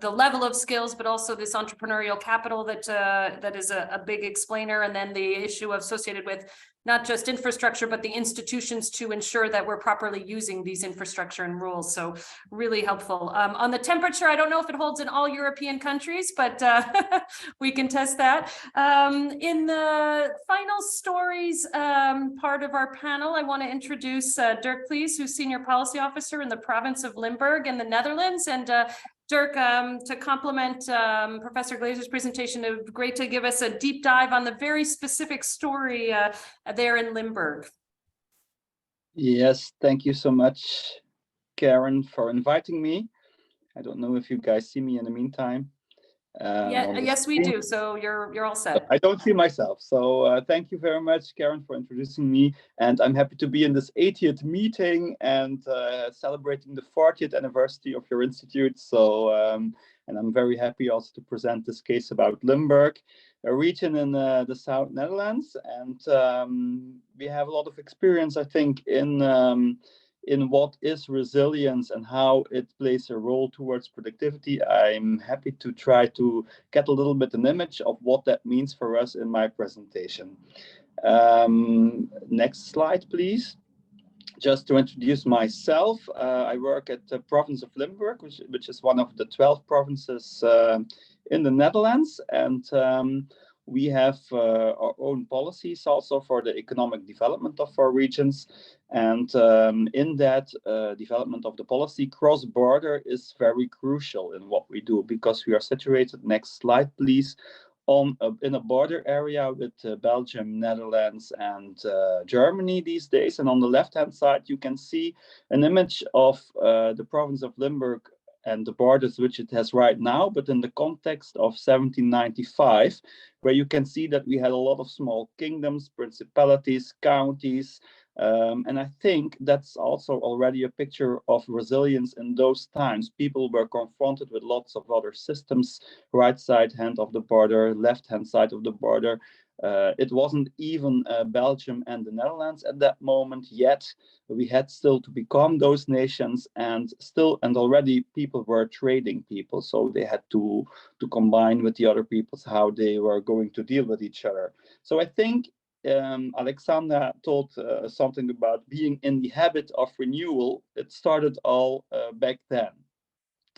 level of skills, but also this entrepreneurial capital that is a big explainer, and then the issue associated with not just infrastructure, but the institutions to ensure that we're properly using these infrastructure and rules. So really helpful. On the temperature, I don't know if it holds in all European countries, but we can test that. In the final stories part of our panel, I want to introduce Dirk Plees, who's Senior Policy Officer in the province of Limburg in the Netherlands. And Dirk, to complement Professor Glazer's presentation, it would be great to give us a deep dive on the very specific story there in Limburg. Yes, thank you so much, Karen, for inviting me. I don't know if you guys see me in the meantime. Yes, we do. So you're all set. I don't see myself. So thank you very much, Karen, for introducing me. And I'm happy to be in this 80th meeting and celebrating the 40th anniversary of your institute. So, and I'm very happy also to present this case about Limburg, a region in the South Netherlands. And we have a lot of experience, I think, in what is resilience and how it plays a role towards productivity. I'm happy to try to get a little bit an image of what that means for us in my presentation. Next slide, please. Just to introduce myself, I work at the province of Limburg, which is one of the 12 provinces in the Netherlands. And we have our own policies also for the economic development of our regions. And in that development of the policy, cross-border is very crucial in what we do, because we are situated, next slide please, in a border area with Belgium, Netherlands, and Germany these days. And on the left-hand side, you can see an image of the province of Limburg and the borders which it has right now, but in the context of 1795, where you can see that we had a lot of small kingdoms, principalities, counties, and I think that's also already a picture of resilience in those times. People were confronted with lots of other systems, right side hand of the border, left hand side of the border. It wasn't even Belgium and the Netherlands at that moment yet. We had still to become those nations, and already people were trading people, so they had to combine with the other peoples how they were going to deal with each other. So I think Alexandra told something about being in the habit of renewal. It started all back then.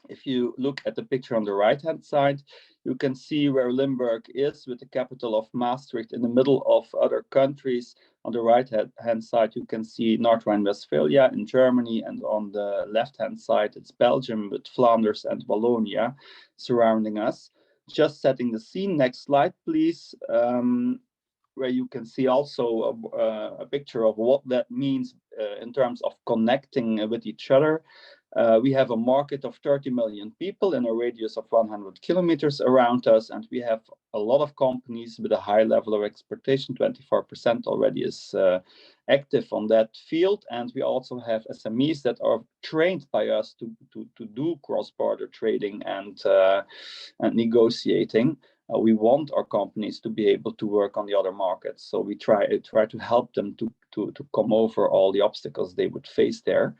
If you look at the picture on the right-hand side, you can see where Limburg is, with the capital of Maastricht in the middle of other countries. On the right-hand side, you can see North Rhine-Westphalia in Germany, and on the left-hand side, it's Belgium with Flanders and Wallonia surrounding us. Just setting the scene. Next slide, please. Where you can see also a picture of what that means in terms of connecting with each other. We have a market of 30 million people in a radius of 100 kilometers around us, and we have a lot of companies with a high level of exportation. 24% already is active on that field, and we also have SMEs that are trained by us to do cross-border trading and negotiating. We want our companies to be able to work on the other markets, so we try to help them to come over all the obstacles they would face there.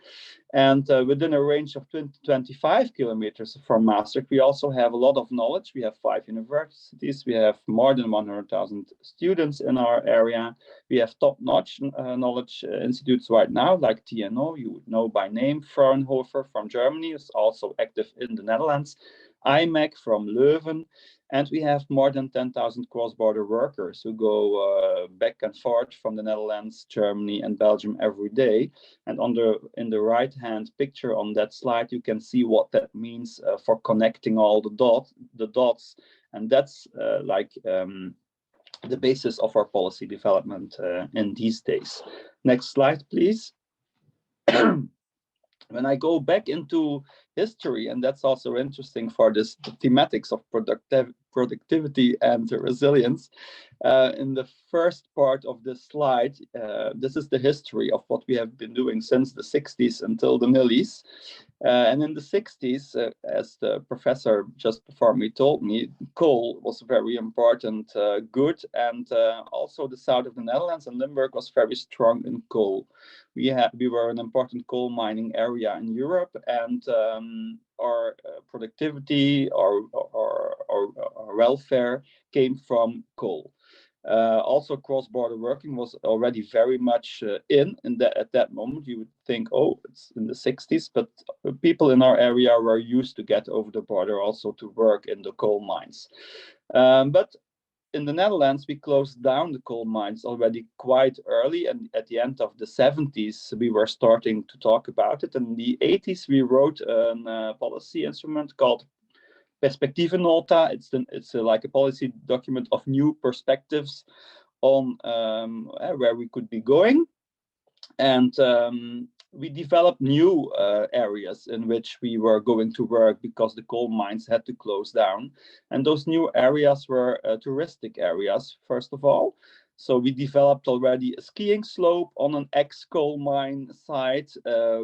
And within a range of 20-25 kilometers from Maastricht, we also have a lot of knowledge. We have 5 universities. We have more than 100,000 students in our area. We have top-notch knowledge institutes right now, like TNO, you would know by name. Fraunhofer from Germany is also active in the Netherlands. IMEC from Leuven. And we have more than 10,000 cross-border workers who go back and forth from the Netherlands, Germany, and Belgium every day. And in the right-hand picture on that slide, you can see what that means for connecting all the dots. And that's the basis of our policy development in these days. Next slide, please. When I go back into history, and that's also interesting for this thematics of productivity and resilience, in the first part of this slide, this is the history of what we have been doing since the 60s until the Millies. And in the 60s, as the professor just before me told me, coal was very important good, and also the south of the Netherlands and Limburg was very strong in coal. We were an important coal mining area in Europe, and our productivity, our welfare came from coal. Also, cross-border working was already very much at that moment. You would think, oh, it's in the 60s, but people in our area were used to get over the border also to work in the coal mines. But in the Netherlands, we closed down the coal mines already quite early, and at the end of the 70s, we were starting to talk about it. In the 80s, we wrote a policy instrument called Perspectivennota. It's like a policy document of new perspectives on where we could be going. And we developed new areas in which we were going to work because the coal mines had to close down. And those new areas were touristic areas, first of all. So we developed already a skiing slope on an ex-coal mine site.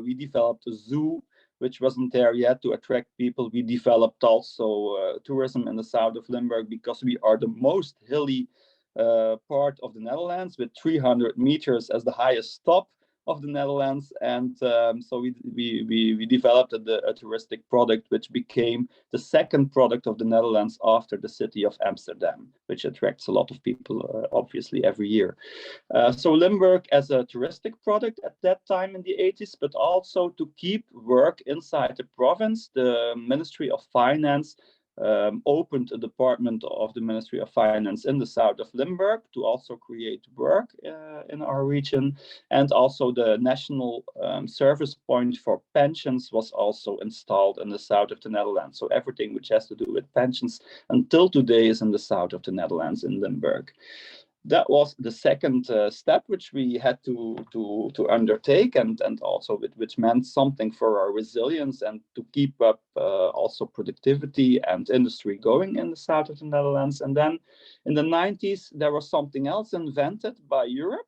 We developed a zoo, which wasn't there yet, to attract people. We developed also tourism in the south of Limburg because we are the most hilly part of the Netherlands, with 300 meters as the highest top of the Netherlands. And so we developed a touristic product, which became the second product of the Netherlands after the city of Amsterdam, which attracts a lot of people, obviously, every year. So Limburg as a touristic product at that time in the 80s, but also to keep work inside the province, the Ministry of Finance opened a department of the Ministry of Finance in the south of Limburg to also create work in our region. And also the national service point for pensions was also installed in the south of the Netherlands. So everything which has to do with pensions until today is in the south of the Netherlands in Limburg. That was the second step which we had to undertake, and also which meant something for our resilience and to keep up also productivity and industry going in the south of the Netherlands. And then in the 90s, there was something else invented by Europe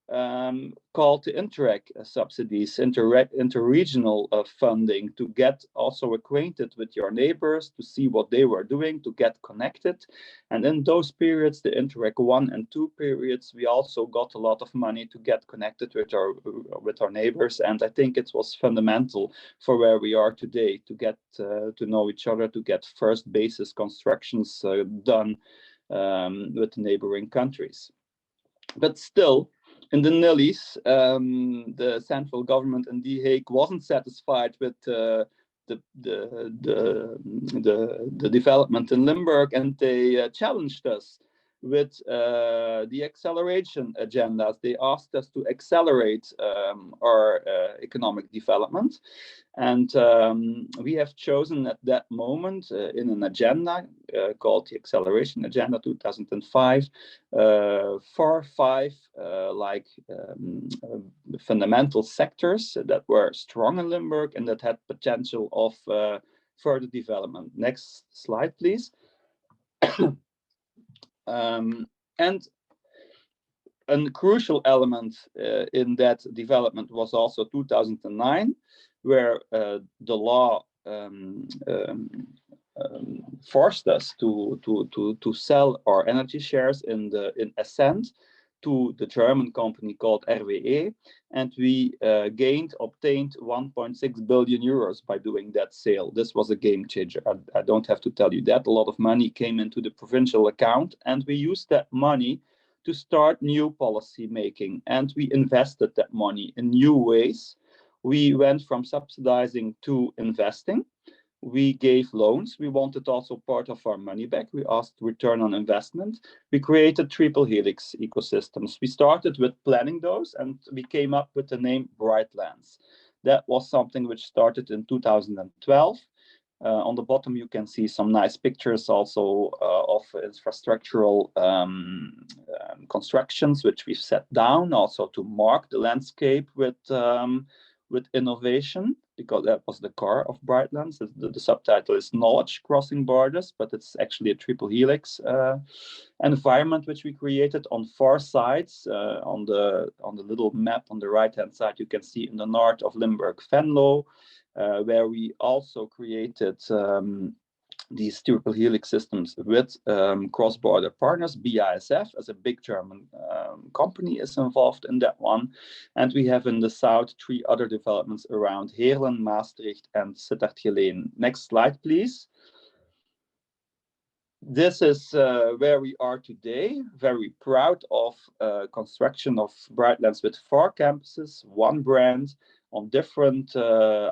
called the Interreg subsidies, interregional funding, to get also acquainted with your neighbors, to see what they were doing, to get connected. And in those periods, the Interreg 1 and 2 periods, we also got a lot of money to get connected with our neighbors. And I think it was fundamental for where we are today, to get to know each other, to get first basis constructions done with neighboring countries. But still, in the Nillies, the central government in The Hague wasn't satisfied with the development in Limburg, and they challenged us with the acceleration agendas. They asked us to accelerate our economic development. And we have chosen at that moment in an agenda called the Acceleration Agenda 2005 for 5 fundamental sectors that were strong in Limburg and that had potential of further development. Next slide, please. And a crucial element in that development was also 2009, where the law forced us to sell our energy shares in Essent to the German company called RWE, and we obtained 1.6 billion euros by doing that sale. This was a game changer. I don't have to tell you that. A lot of money came into the provincial account, and we used that money to start new policy making, and we invested that money in new ways. We went from subsidizing to investing. We gave loans. We wanted also part of our money back. We asked return on investment. We created triple helix ecosystems. We started with planning those, and we came up with the name Brightlands. That was something which started in 2012. On the bottom, you can see some nice pictures also of infrastructural constructions, which we've set down also to mark the landscape with innovation, because that was the core of Brightlands. The subtitle is Knowledge Crossing Borders, but it's actually a triple helix environment which we created on 4 sides. On the little map on the right-hand side, you can see in the north of Limburg, Venlo, where we also created these triple helix systems with cross-border partners. BASF, as a big German company, is involved in that one. And we have in the south 3 other developments around Heerlen, Maastricht, and Sittard-Geleen. Next slide, please. This is where we are today. Very proud of construction of Brightlands with 4 campuses, 1 brand, on different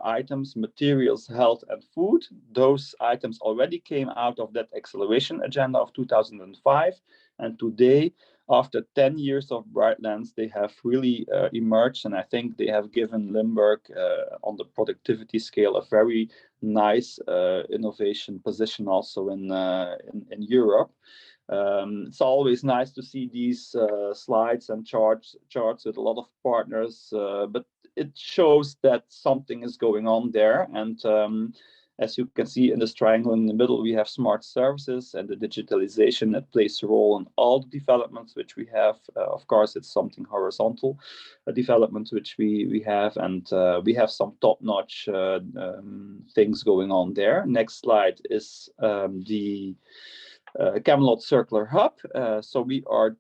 items, materials, health, and food. Those items already came out of that acceleration agenda of 2005. And today, after 10 years of Brightlands, they have really emerged. And I think they have given Limburg on the productivity scale a very nice innovation position also in Europe. It's always nice to see these slides and charts with a lot of partners, but it shows that something is going on there. And as you can see in this triangle in the middle, we have smart services and the digitalization that plays a role in all the developments which we have. Of course, it's something horizontal development which we have, and we have some top-notch things going on there. Next slide is the Camelot Circular Hub. So we are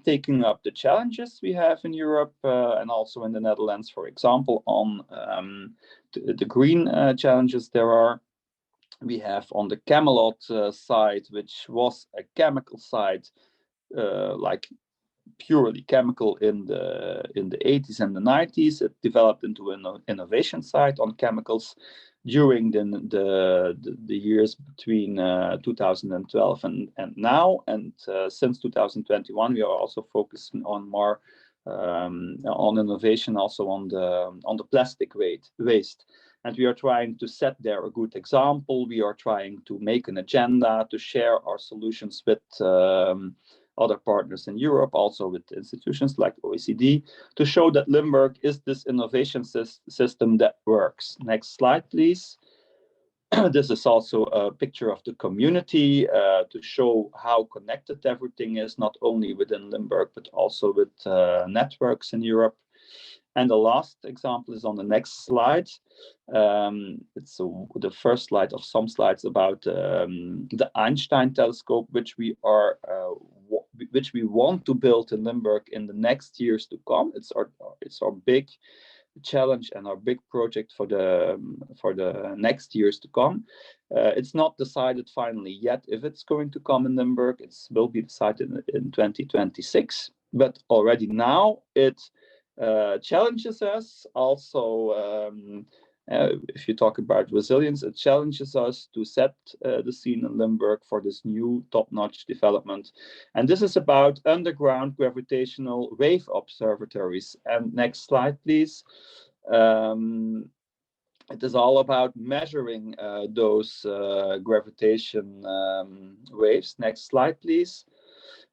taking up the challenges we have in Europe and also in the Netherlands, for example, on the green challenges there are. We have on the Camelot side, which was a chemical site, like purely chemical in the 80s and the 90s. It developed into an innovation site on chemicals. during the years between 2012 and now. And since 2021, we are also focusing on more on innovation, also on the plastic waste. And we are trying to set there a good example. We are trying to make an agenda to share our solutions with other partners in Europe, also with institutions like OECD, to show that Limburg is this innovation system that works. Next slide, please. This is also a picture of the community to show how connected everything is, not only within Limburg, but also with networks in Europe. And the last example is on the next slide. It's the first slide of some slides about the Einstein telescope, which we want to build in Limburg in the next years to come. It's our big challenge and our big project for the next years to come. It's not decided finally yet if it's going to come in Limburg. It will be decided in 2026, but already now it challenges us also. If you talk about resilience, it challenges us to set the scene in Limburg for this new top-notch development. And this is about underground gravitational wave observatories. And next slide, please. It is all about measuring those gravitation waves. Next slide, please.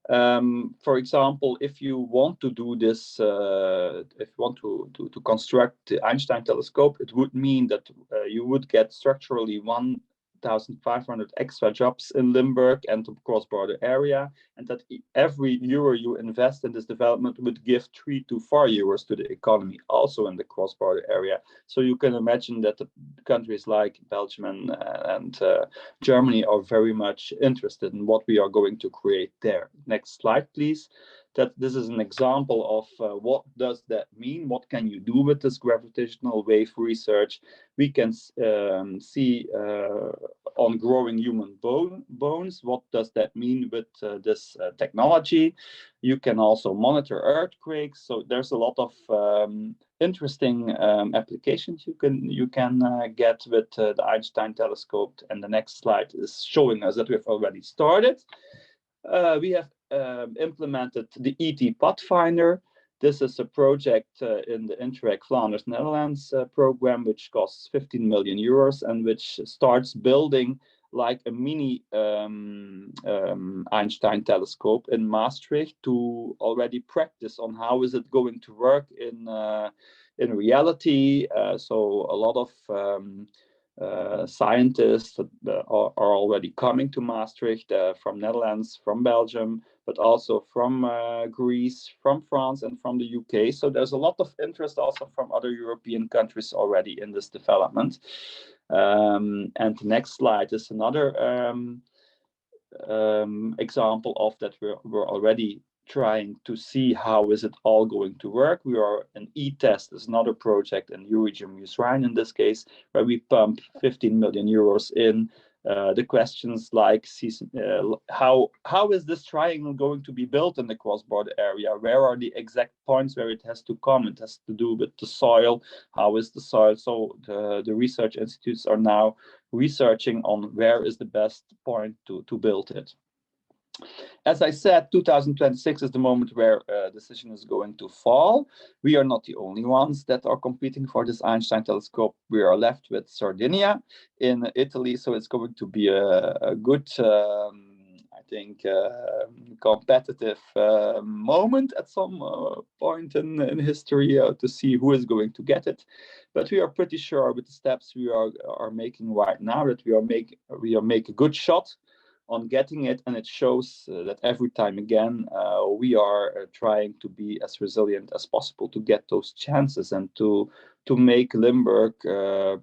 For example, if you want to do this, if you want to construct the Einstein telescope, it would mean that you would get structurally 1,500 extra jobs in Limburg and the cross-border area, and that every euro you invest in this development would give 3 to 4 euros to the economy, also in the cross-border area. So you can imagine that the countries like Belgium and Germany are very much interested in what we are going to create there. Next slide, please. That this is an example of what does that mean? What can you do with this gravitational wave research? We can see on growing human bones. What does that mean with this technology? You can also monitor earthquakes. So there's a lot of interesting applications you can get with the Einstein telescope. And the next slide is showing us that we've already started. We have implemented the ET Pathfinder. This is a project in the Interreg Flanders Netherlands program, which costs 15 million euros and which starts building like a mini Einstein telescope in Maastricht to already practice on how is it going to work in reality. So a lot of scientists are already coming to Maastricht from Netherlands, from Belgium, but also from Greece, from France, and from the UK. So there's a lot of interest also from other European countries already in this development. And the next slide is another example of that we're already trying to see how is it all going to work. We are an e-test is another project in Euregium Rhine in this case, where we pump 15 million euros in the questions like how is this triangle going to be built in the cross-border area? Where are the exact points where it has to come? It has to do with the soil. How is the soil? So the research institutes are now researching on where is the best point to build it. As I said, 2026 is the moment where a decision is going to fall. We are not the only ones that are competing for this Einstein telescope. We are left with Sardinia in Italy, so it's going to be a good, I think, competitive moment at some point in history to see who is going to get it. But we are pretty sure with the steps we are making right now that we are make a good shot on getting it, and it shows that every time again we are trying to be as resilient as possible to get those chances and to make Limburg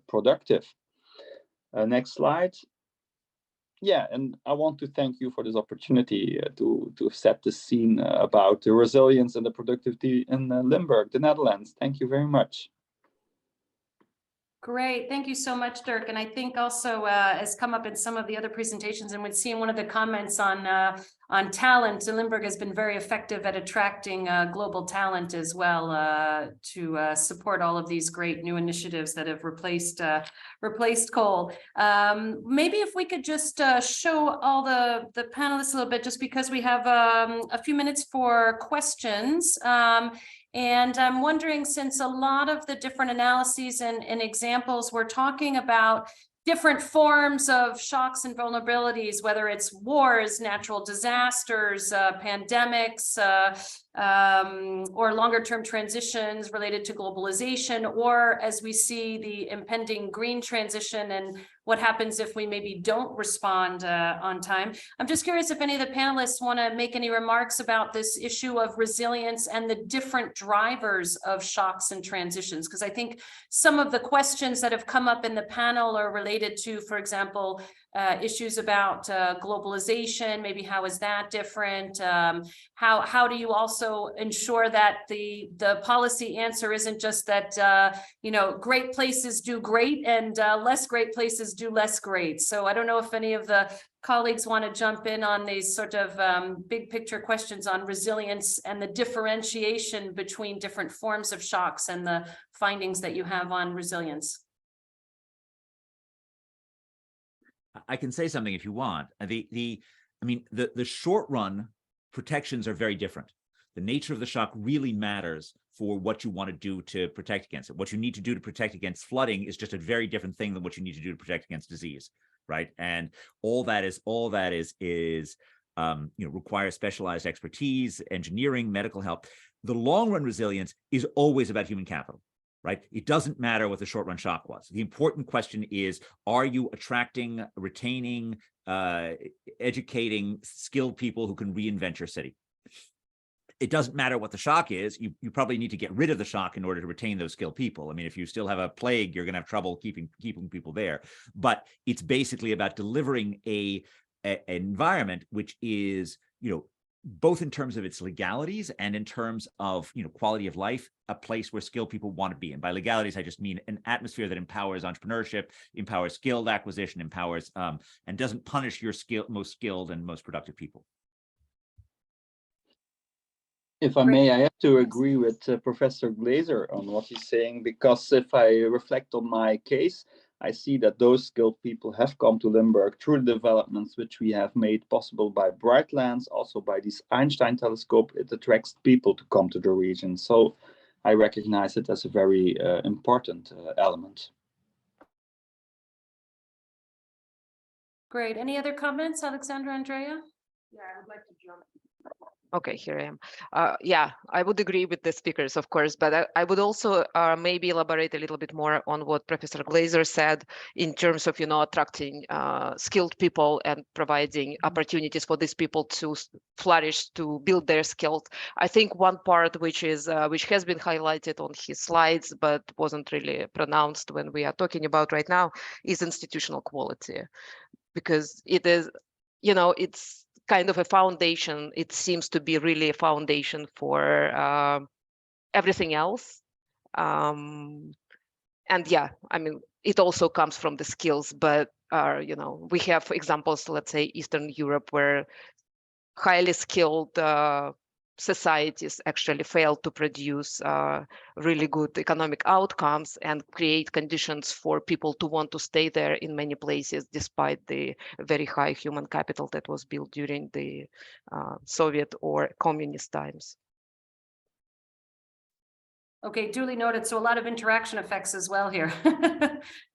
productive. Next slide. Yeah, and I want to thank you for this opportunity to set the scene about the resilience and the productivity in Limburg, the Netherlands. Thank you very much. Great. Thank you so much, Dirk. And I think also has come up in some of the other presentations, and we'd see in one of the comments on talent. And Lindbergh has been very effective at attracting global talent as well to support all of these great new initiatives that have replaced coal. Maybe if we could just show all the panelists a little bit, just because we have a few minutes for questions. And I'm wondering, since a lot of the different analyses and examples we're talking about different forms of shocks and vulnerabilities, whether it's wars, natural disasters, pandemics, or longer-term transitions related to globalization, or as we see the impending green transition and what happens if we maybe don't respond on time. I'm just curious if any of the panelists want to make any remarks about this issue of resilience and the different drivers of shocks and transitions, because I think some of the questions that have come up in the panel are related to, for example, issues about globalization. Maybe how is that different? How do you also ensure that the policy answer isn't just that great places do great and less great places do less great? So I don't know if any of the colleagues want to jump in on these sort of big picture questions on resilience and the differentiation between different forms of shocks and the findings that you have on resilience. I can say something if you want. The short run protections are very different. The nature of the shock really matters for what you want to do to protect against it. What you need to do to protect against flooding is just a very different thing than what you need to do to protect against disease, right? And all that requires specialized expertise, engineering, medical help. The long run resilience is always about human capital. Right? It doesn't matter what the short run shock was. The important question is, are you attracting, retaining, educating skilled people who can reinvent your city? It doesn't matter what the shock is. You probably need to get rid of the shock in order to retain those skilled people. I mean, if you still have a plague, you're going to have trouble keeping people there. But it's basically about delivering an environment which is, both in terms of its legalities and in terms of quality of life, a place where skilled people want to be. And by legalities, I just mean an atmosphere that empowers entrepreneurship, empowers skilled acquisition, empowers and doesn't punish your most skilled and most productive people. If I may, I have to agree with Professor Glaser on what he's saying, because if I reflect on my case, I see that those skilled people have come to Limburg through the developments which we have made possible by Brightlands, also by this Einstein telescope. It attracts people to come to the region. So I recognize it as a very important element. Great. Any other comments, Alexandra, Andrea? Yeah, I would like to jump. Okay, here I am. Yeah, I would agree with the speakers, of course, but I would also maybe elaborate a little bit more on what Professor Glaser said in terms of, attracting skilled people and providing opportunities for these people to flourish, to build their skills. I think one part which has been highlighted on his slides, but wasn't really pronounced when we are talking about right now, is institutional quality, because it is, it's kind of a foundation. It seems to be really a foundation for everything else. And yeah, I mean, it also comes from the skills, but we have examples, let's say Eastern Europe, where highly skilled societies actually fail to produce really good economic outcomes and create conditions for people to want to stay there in many places, despite the very high human capital that was built during the Soviet or communist times. Okay, duly noted. So a lot of interaction effects as well here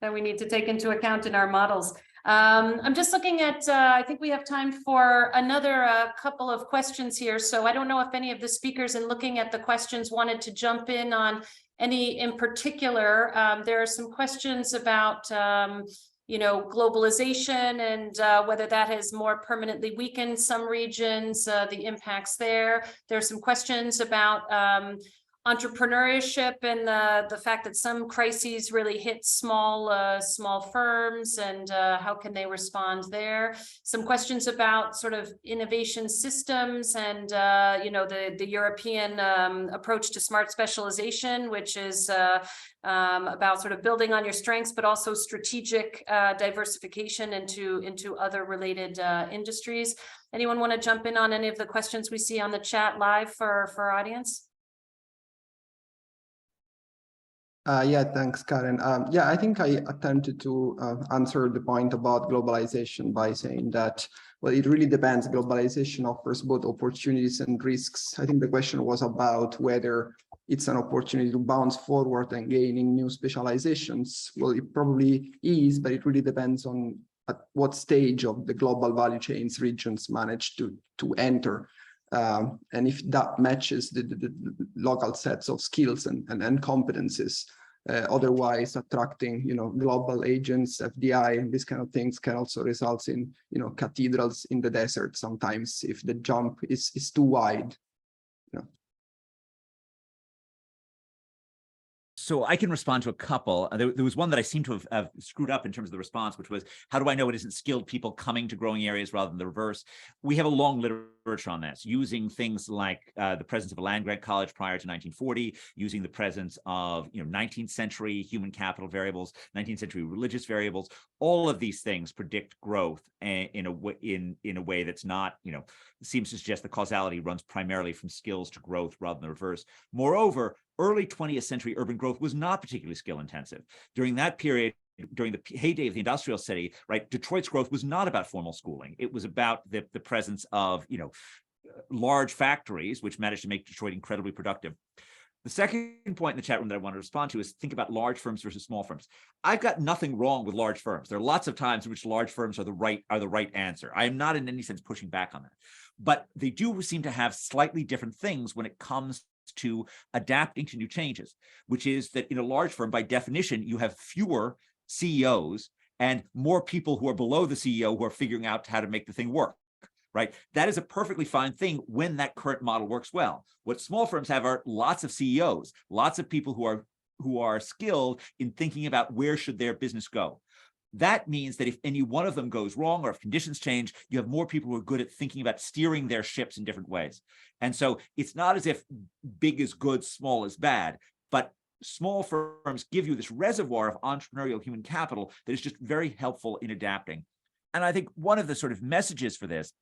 that we need to take into account in our models. I'm just looking at, I think we have time for another couple of questions here. So I don't know if any of the speakers, in looking at the questions, wanted to jump in on any in particular. There are some questions about globalization and whether that has more permanently weakened some regions, the impacts there. There are some questions about entrepreneurship and the fact that some crises really hit small firms, and how can they respond there? Some questions about sort of innovation systems and the European approach to smart specialization, which is about sort of building on your strengths, but also strategic diversification into other related industries. Anyone want to jump in on any of the questions we see on the chat live for our audience? Yeah, thanks, Karen. Yeah, I think I attempted to answer the point about globalization by saying that, well, it really depends. Globalization offers both opportunities and risks. I think the question was about whether it's an opportunity to bounce forward and gaining new specializations. Well, it probably is, but it really depends on at what stage of the global value chains regions manage to enter. And if that matches the local sets of skills and competencies. Otherwise, attracting global agents, FDI, and these kind of things can also result in cathedrals in the desert sometimes if the jump is too wide. So I can respond to a couple. There was one that I seem to have screwed up in terms of the response, which was, how do I know it isn't skilled people coming to growing areas rather than the reverse? We have a long literature on this, using things like the presence of a land-grant college prior to 1940, using the presence of 19th century human capital variables, 19th century religious variables. All of these things predict growth in a way that's not, seems to suggest the causality runs primarily from skills to growth rather than the reverse. Moreover, early 20th century urban growth was not particularly skill intensive. During that period, during the heyday of the industrial city, right, Detroit's growth was not about formal schooling. It was about the presence of, large factories, which managed to make Detroit incredibly productive. The second point in the chat room that I want to respond to is think about large firms versus small firms. I've got nothing wrong with large firms. There are lots of times in which large firms are the right answer. I am not in any sense pushing back on that. But they do seem to have slightly different things when it comes to adapting to new changes, which is that in a large firm, by definition, you have fewer CEOs and more people who are below the CEO who are figuring out how to make the thing work, right? That is a perfectly fine thing when that current model works well. What small firms have are lots of CEOs, lots of people who are skilled in thinking about where should their business go. That means that if any one of them goes wrong or if conditions change, you have more people who are good at thinking about steering their ships in different ways. And so it's not as if big is good, small is bad, but small firms give you this reservoir of entrepreneurial human capital that is just very helpful in adapting. And I think one of the sort of messages for this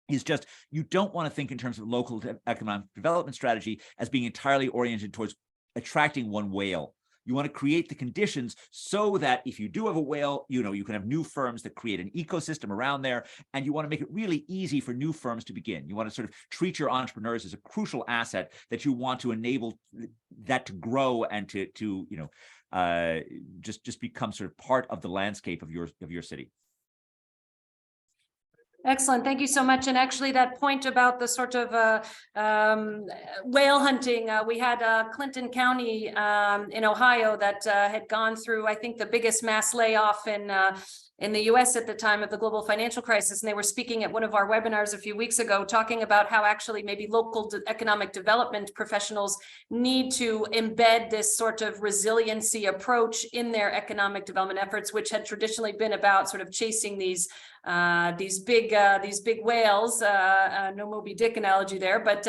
is just, you don't want to think in terms of local economic development strategy as being entirely oriented towards attracting one whale. You want to create the conditions so that if you do have a whale, you can have new firms that create an ecosystem around there, and you want to make it really easy for new firms to begin. You want to sort of treat your entrepreneurs as a crucial asset that you want to enable that to grow and to just become sort of part of the landscape of your city. Excellent. Thank you so much. And actually that point about the sort of whale hunting, we had Clinton County in Ohio that had gone through, I think, the biggest mass layoff in the US at the time of the global financial crisis. And they were speaking at one of our webinars a few weeks ago, talking about how actually maybe local economic development professionals need to embed this sort of resiliency approach in their economic development efforts, which had traditionally been about sort of chasing these big whales, no Moby Dick analogy there, but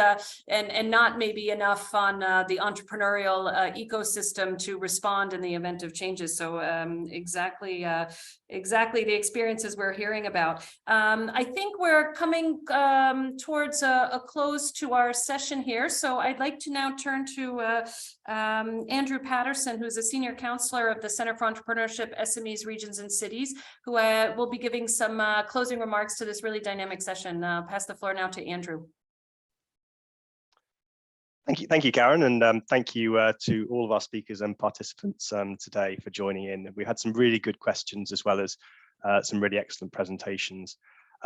and not maybe enough on the entrepreneurial ecosystem to respond in the event of changes. So exactly the experiences we're hearing about. I think we're coming towards a close to our session here. So I'd like to now turn to Andrew Patterson, who's a senior counselor of the Center for Entrepreneurship, SMEs, Regions, and Cities, who will be giving some closing remarks to this really dynamic session. Pass the floor now to Andrew. Thank you, Karen, and thank you to all of our speakers and participants today for joining in. We had some really good questions as well as some really excellent presentations.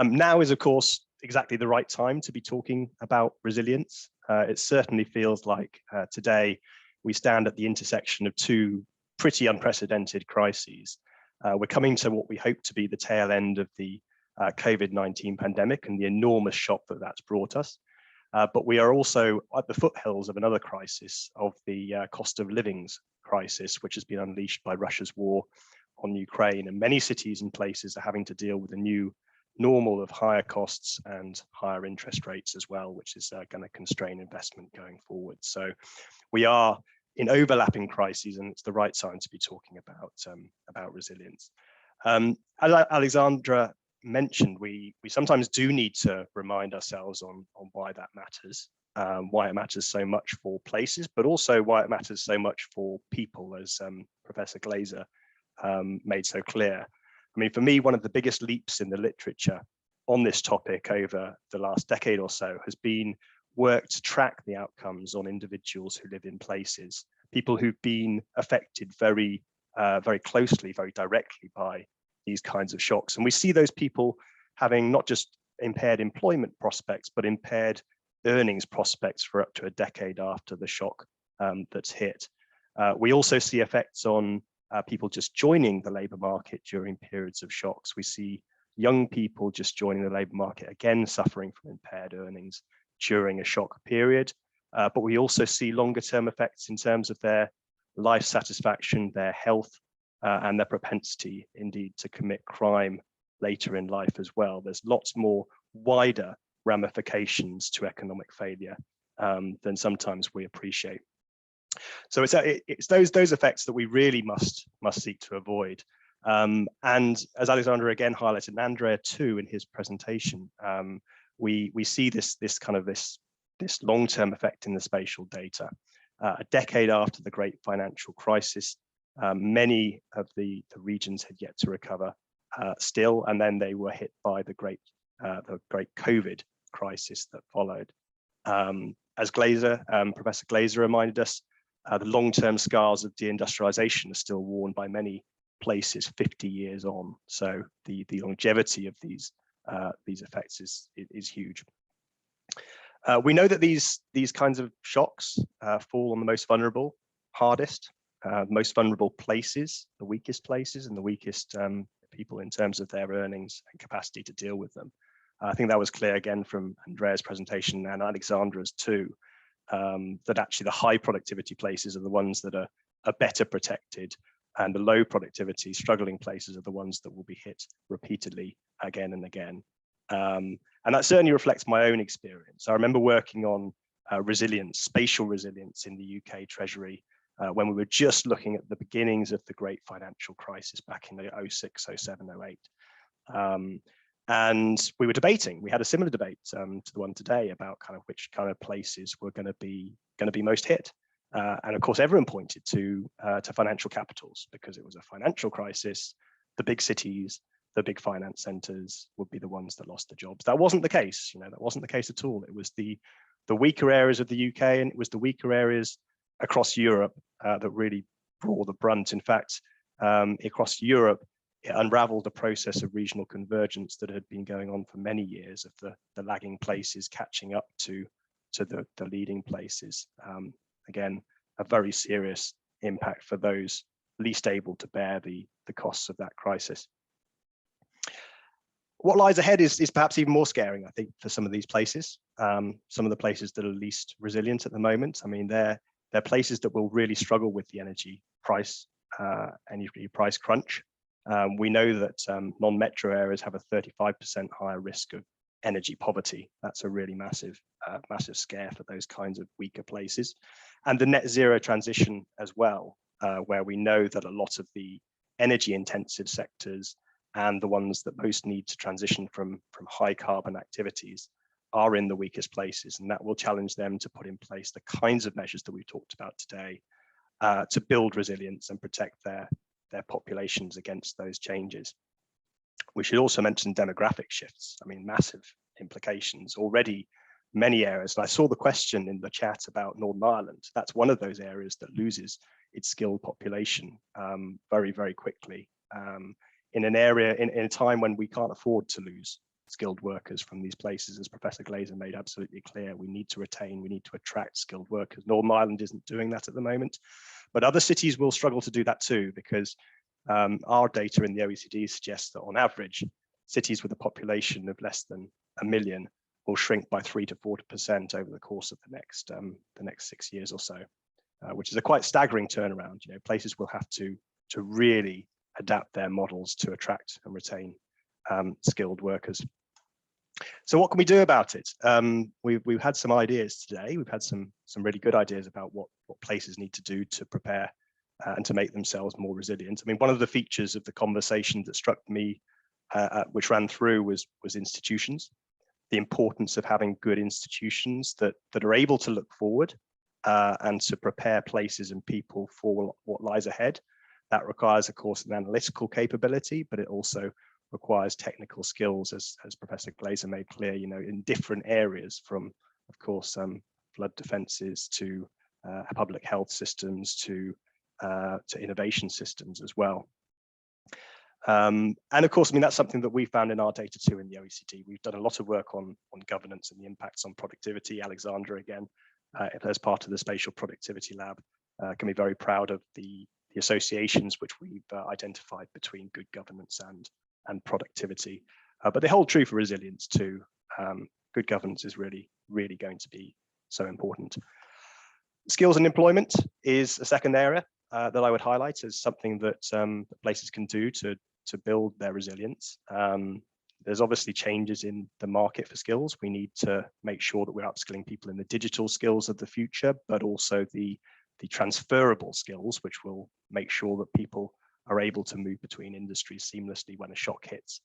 Now is, of course, exactly the right time to be talking about resilience. It certainly feels like today we stand at the intersection of two pretty unprecedented crises. We're coming to what we hope to be the tail end of the COVID-19 pandemic and the enormous shock that that's brought us. But we are also at the foothills of another crisis, of the cost of livings crisis, which has been unleashed by Russia's war on Ukraine. And many cities and places are having to deal with a new normal of higher costs and higher interest rates as well, which is going to constrain investment going forward. So we are in overlapping crises, and it's the right time to be talking about resilience. As Alexandra mentioned, we sometimes do need to remind ourselves on why that matters, why it matters so much for places, but also why it matters so much for people, as Professor Glaser made so clear. I mean, for me, one of the biggest leaps in the literature on this topic over the last decade or so has been work to track the outcomes on individuals who live in places, people who've been affected very closely, very directly by these kinds of shocks. And we see those people having not just impaired employment prospects, but impaired earnings prospects for up to a decade after the shock that's hit. We also see effects on people just joining the labour market during periods of shocks. We see young people just joining the labour market, again, suffering from impaired earnings during a shock period. But we also see longer term effects in terms of their life satisfaction, their health, and their propensity indeed to commit crime later in life as well. There's lots more wider ramifications to economic failure than sometimes we appreciate. So it's those effects that we really must seek to avoid. And as Alexandra again highlighted, and Andrea too in his presentation, we see this long-term effect in the spatial data. A decade after the great financial crisis, many of the regions had yet to recover still, and then they were hit by the great COVID crisis that followed. As Professor Glaser reminded us, the long-term scars of deindustrialization are still worn by many places 50 years on. So the longevity of these effects is huge. We know that these kinds of shocks fall on the most vulnerable, hardest, most vulnerable places, the weakest places, and the weakest people in terms of their earnings and capacity to deal with them. I think that was clear again from Andrea's presentation and Alexandra's too, that actually the high productivity places are the ones that are better protected, and the low productivity struggling places are the ones that will be hit repeatedly again and again. And that certainly reflects my own experience. I remember working on resilience, spatial resilience in the UK Treasury when we were just looking at the beginnings of the great financial crisis back in the 06, 07, 08. And we were debating, we had a similar debate to the one today about kind of which kind of places were going to be most hit. And of course, everyone pointed to financial capitals because it was a financial crisis. The big cities, the big finance centers would be the ones that lost the jobs. That wasn't the case, that wasn't the case at all. It was the weaker areas of the UK, and it was the weaker areas across Europe that really bore the brunt. In fact, across Europe, it unraveled a process of regional convergence that had been going on for many years, of the lagging places catching up to the leading places. Again, a very serious impact for those least able to bear the costs of that crisis. What lies ahead is perhaps even more scaring, I think, for some of these places, some of the places that are least resilient at the moment. I mean, they're places that will really struggle with the energy price crunch. We know that non-metro areas have a 35% higher risk of energy poverty. That's a really massive scare for those kinds of weaker places. And the net zero transition as well, where we know that a lot of the energy intensive sectors and the ones that most need to transition from high carbon activities are in the weakest places, and that will challenge them to put in place the kinds of measures that we talked about today to build resilience and protect their populations against those changes. We should also mention demographic shifts. I mean, massive implications already. Many areas, and I saw the question in the chat about Northern Ireland. That's one of those areas that loses its skilled population very, very quickly. In an area, in a time when we can't afford to lose skilled workers from these places, as Professor Glaser made absolutely clear, we need to retain, we need to attract skilled workers. Northern Ireland isn't doing that at the moment, but other cities will struggle to do that too, because our data in the OECD suggests that on average, cities with a population of less than 1 million will shrink by 3 to 40% over the course of the next 6 years or so, which is a quite staggering turnaround. You know, places will have to really adapt their models to attract and retain skilled workers. So what can we do about it? We've had some ideas today. We've had some really good ideas about what places need to do to prepare and to make themselves more resilient. I mean, one of the features of the conversation that struck me, which ran through, was institutions. The importance of having good institutions that are able to look forward and to prepare places and people for what lies ahead. That requires, of course, an analytical capability, but it also requires technical skills, as Professor Glaser made clear, you know, in different areas, from, of course, flood defences to public health systems to innovation systems as well. And of course, I mean, that's something that we found in our data too in the OECD. We've done a lot of work on governance and the impacts on productivity. Alexandra, again, as part of the Spatial Productivity Lab, can be very proud of the associations which we've identified between good governance and productivity. But they hold true for resilience too. Good governance is really going to be so important. Skills and employment is a second area that I would highlight as something that places can do to build their resilience. There's obviously changes in the market for skills. We need to make sure that we're upskilling people in the digital skills of the future, but also the transferable skills, which will make sure that people are able to move between industries seamlessly when a shock hits.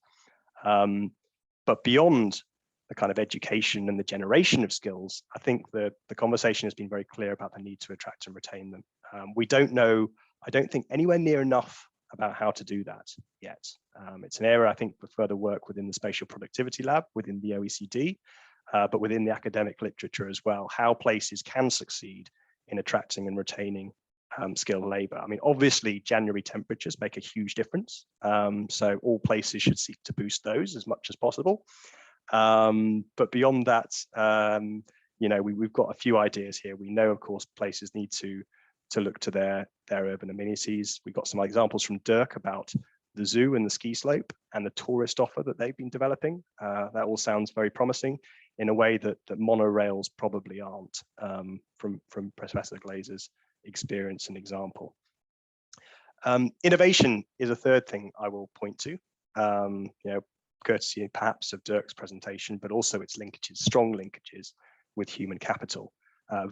But beyond the kind of education and the generation of skills, I think the conversation has been very clear about the need to attract and retain them. We don't know, I don't think, anywhere near enough about how to do that yet. It's an area, I think, for further work within the Spatial Productivity Lab, within the OECD, but within the academic literature as well, how places can succeed in attracting and retaining skilled labour. I mean, obviously, January temperatures make a huge difference. So all places should seek to boost those as much as possible. But beyond that, you know, we've got a few ideas here. We know, of course, places need to look to their urban amenities. We've got some examples from Dirk about the zoo and the ski slope and the tourist offer that they've been developing. That all sounds very promising in a way that monorails probably aren't, from Professor Glaser's experience and example. Innovation is a third thing I will point to, you know, courtesy perhaps of Dirk's presentation, but also its linkages, strong linkages with human capital.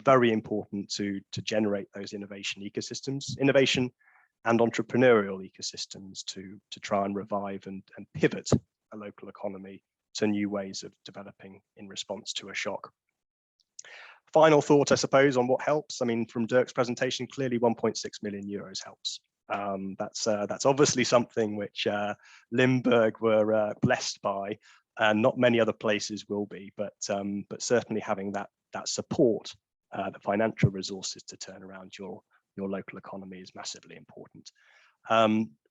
Very important to generate those innovation ecosystems, innovation and entrepreneurial ecosystems to try and revive and pivot a local economy to new ways of developing in response to a shock. Final thought, I suppose, on what helps. I mean, from Dirk's presentation, clearly 1.6 million euros helps. That's obviously something which Limburg were blessed by, and not many other places will be. But certainly having that support, the financial resources to turn around your local economy is massively important.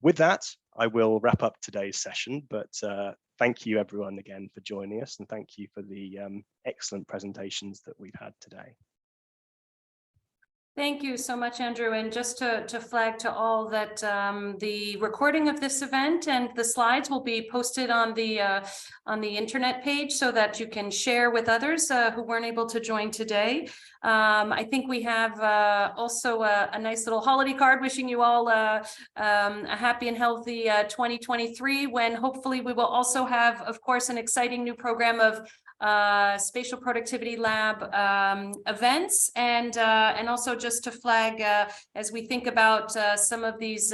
With that, I will wrap up today's session. But thank you everyone again for joining us, and thank you for the excellent presentations that we've had today. Thank you so much, Andrew. And just to flag to all that the recording of this event and the slides will be posted on the internet page so that you can share with others who weren't able to join today. I think we have also a nice little holiday card wishing you all a happy and healthy 2023, when hopefully we will also have, of course, an exciting new program of Spatial Productivity Lab events, and also just to flag as we think about some of these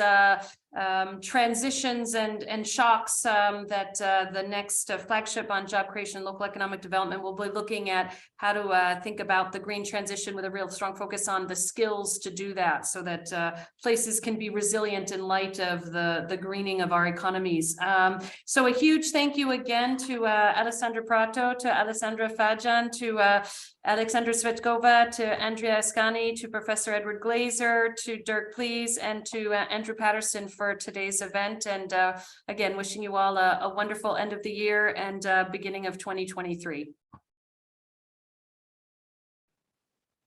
transitions and shocks that the next flagship on job creation and local economic development will be looking at how to think about the green transition with a real strong focus on the skills to do that, so that places can be resilient in light of the greening of our economies. So a huge thank you again to Alessandra Prato, to Alessandra Fajan, to Alexandra Svetkova, to Andrea Ascani, to Professor Edward Glaser, to Dirk Please, and to Andrew Patterson for today's event. And again, wishing you all a wonderful end of the year and beginning of 2023.